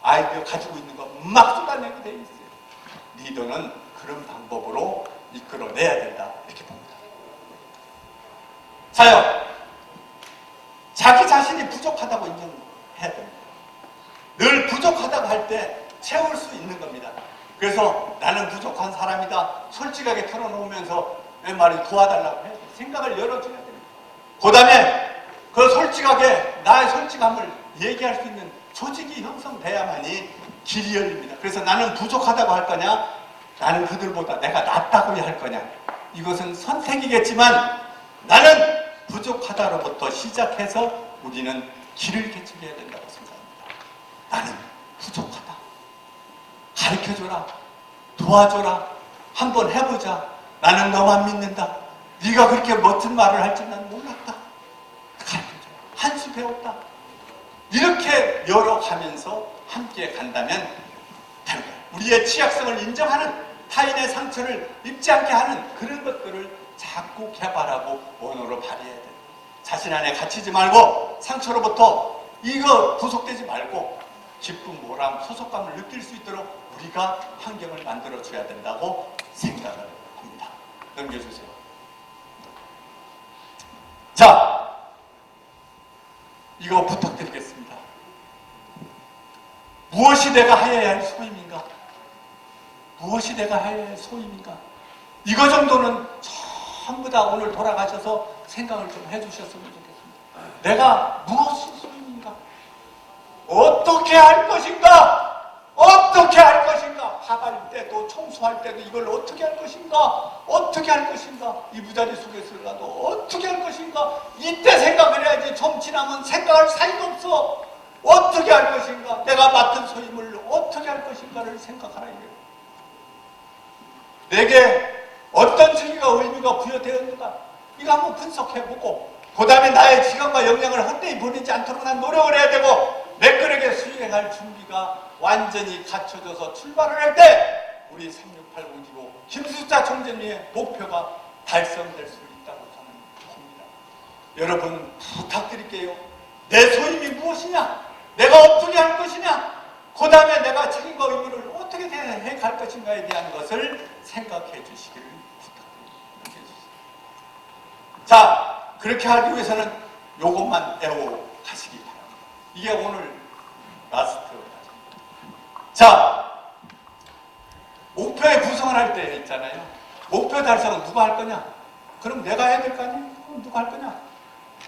아이디어 가지고 있는 거 막 쏟아내게 돼 있어요. 리더는 그런 방법으로 이끌어내야 된다, 이렇게 봅니다. 자요, 자기 자신이 부족하다고 인정해야 됩니다. 늘 부족하다고 할 때 채울 수 있는 겁니다. 그래서 나는 부족한 사람이다 솔직하게 털어놓으면서 웬 말이 도와달라고 해야 돼요. 생각을 열어줘야 됩니다. 그 다음에 그 솔직하게 나의 솔직함을 얘기할 수 있는 조직이 형성돼야만이 길이 열립니다. 그래서 나는 부족하다고 할 거냐, 나는 그들보다 내가 낫다고 할 거냐, 이것은 선택이겠지만 나는 부족하다로부터 시작해서 우리는 길을 개척해야 된다고 생각합니다. 나는 부족하다. 가르쳐줘라. 도와줘라. 한번 해보자. 나는 너만 믿는다. 네가 그렇게 멋진 말을 할 줄 난 몰랐다. 가르쳐줘라. 한 수 배웠다. 이렇게 열어가면서 함께 간다면 우리의 취약성을 인정하는, 타인의 상처를 입지 않게 하는 그런 것들을 자꾸 개발하고 언어로 발휘해야 돼요. 자신 안에 갇히지 말고 상처로부터 이거 구속되지 말고 기쁨, 보람, 소속감을 느낄 수 있도록 우리가 환경을 만들어줘야 된다고 생각을 합니다. 넘겨주세요. 자, 이거 부탁드리겠습니다. 무엇이 내가 하여야 할 소임인가? 무엇이 내가 하여야 할 소임인가? 이거 정도는 전부 다 오늘 돌아가셔서 생각을 좀 해주셨으면 좋겠습니다. 내가 무엇이 소임인가? 어떻게 할 것인가? 어떻게 할 것인가? 밥할 때도 청소할 때도 이걸 어떻게 할 것인가? 어떻게 할 것인가? 이 무자리 속에서라도 어떻게 할 것인가? 이때 생각을 해야지. 좀 지나면 생각할 사이가 없어. 어떻게 할 것인가? 내가 맡은 소임을 어떻게 할 것인가를 생각하라 이래요. 내게 어떤 주의가 의미가 부여되었는가? 이거 한번 분석해보고 그 다음에 나의 시간과 역량을 헛되이 보내지 않도록 난 노력을 해야 되고 매끄럽게 수행할 준비가 완전히 갖춰져서 출발을 할 때 우리 3680기고 김수자 총재님의 목표가 달성될 수 있다고 저는 봅니다. 여러분 부탁드릴게요. 내 소임이 무엇이냐? 내가 어떻게 할 것이냐? 그 다음에 내가 책임과 의무를 어떻게 해갈 것인가에 대한 것을 생각해 주시기를 부탁드립니다. 자, 그렇게 하기 위해서는 요것만 애워 가시기 바랍니다. 이게 오늘 라스트. 자, 목표의 구성을 할 때 있잖아요. 목표 달성은 누가 할 거냐? 그럼 내가 해야 될 거 아니에요? 그럼 누가 할 거냐?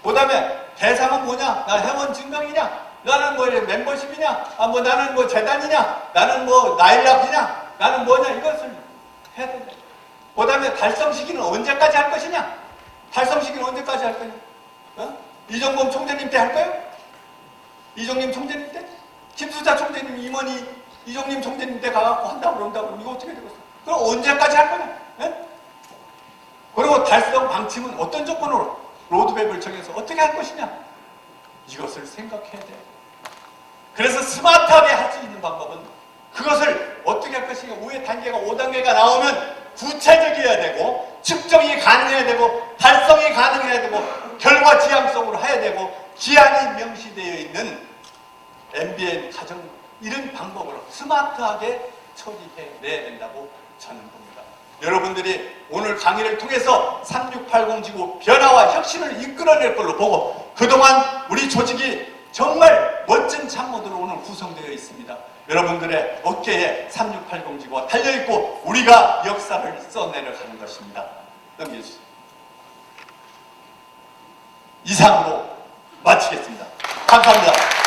그 다음에 대상은 뭐냐? 나 회원 증강이냐? 나는 뭐 멤버십이냐? 아, 뭐 나는 뭐 재단이냐? 나는 뭐 나일락이냐? 나는 뭐냐? 이것을 해야 된다. 그 다음에 달성 시기는 언제까지 할 것이냐? 달성 시기는 언제까지 할 거냐? 어? 이종범 총재님 때 할 거예요? 이종림 총재님 때? 김수자 총재님 임원이 이종림 총재님 때 가갖고 한다고 그런다고 이거 어떻게 되겠어? 그럼 언제까지 할 거냐? 예? 그리고 달성 방침은 어떤 조건으로 로드맵을 정해서 어떻게 할 것이냐? 이것을 생각해야 돼요. 그래서 스마트하게 할 수 있는 방법은 그것을 어떻게 할 것이냐? 5회 단계가 5단계가 나오면 구체적이어야 되고 측정이 가능해야 되고 달성이 가능해야 되고 결과 지향성으로 해야 되고 기한이 명시되어 있는 MBN 가정 이런 방법으로 스마트하게 처리해내야 된다고 저는 봅니다. 여러분들이 오늘 강의를 통해서 3680 지구 변화와 혁신을 이끌어낼 걸로 보고 그동안 우리 조직이 정말 멋진 참모들로 오늘 구성되어 있습니다. 여러분들의 어깨에 3680 지구가 달려있고 우리가 역사를 써내려가는 것입니다. 넘겨주세요. 이상으로 마치겠습니다. 감사합니다.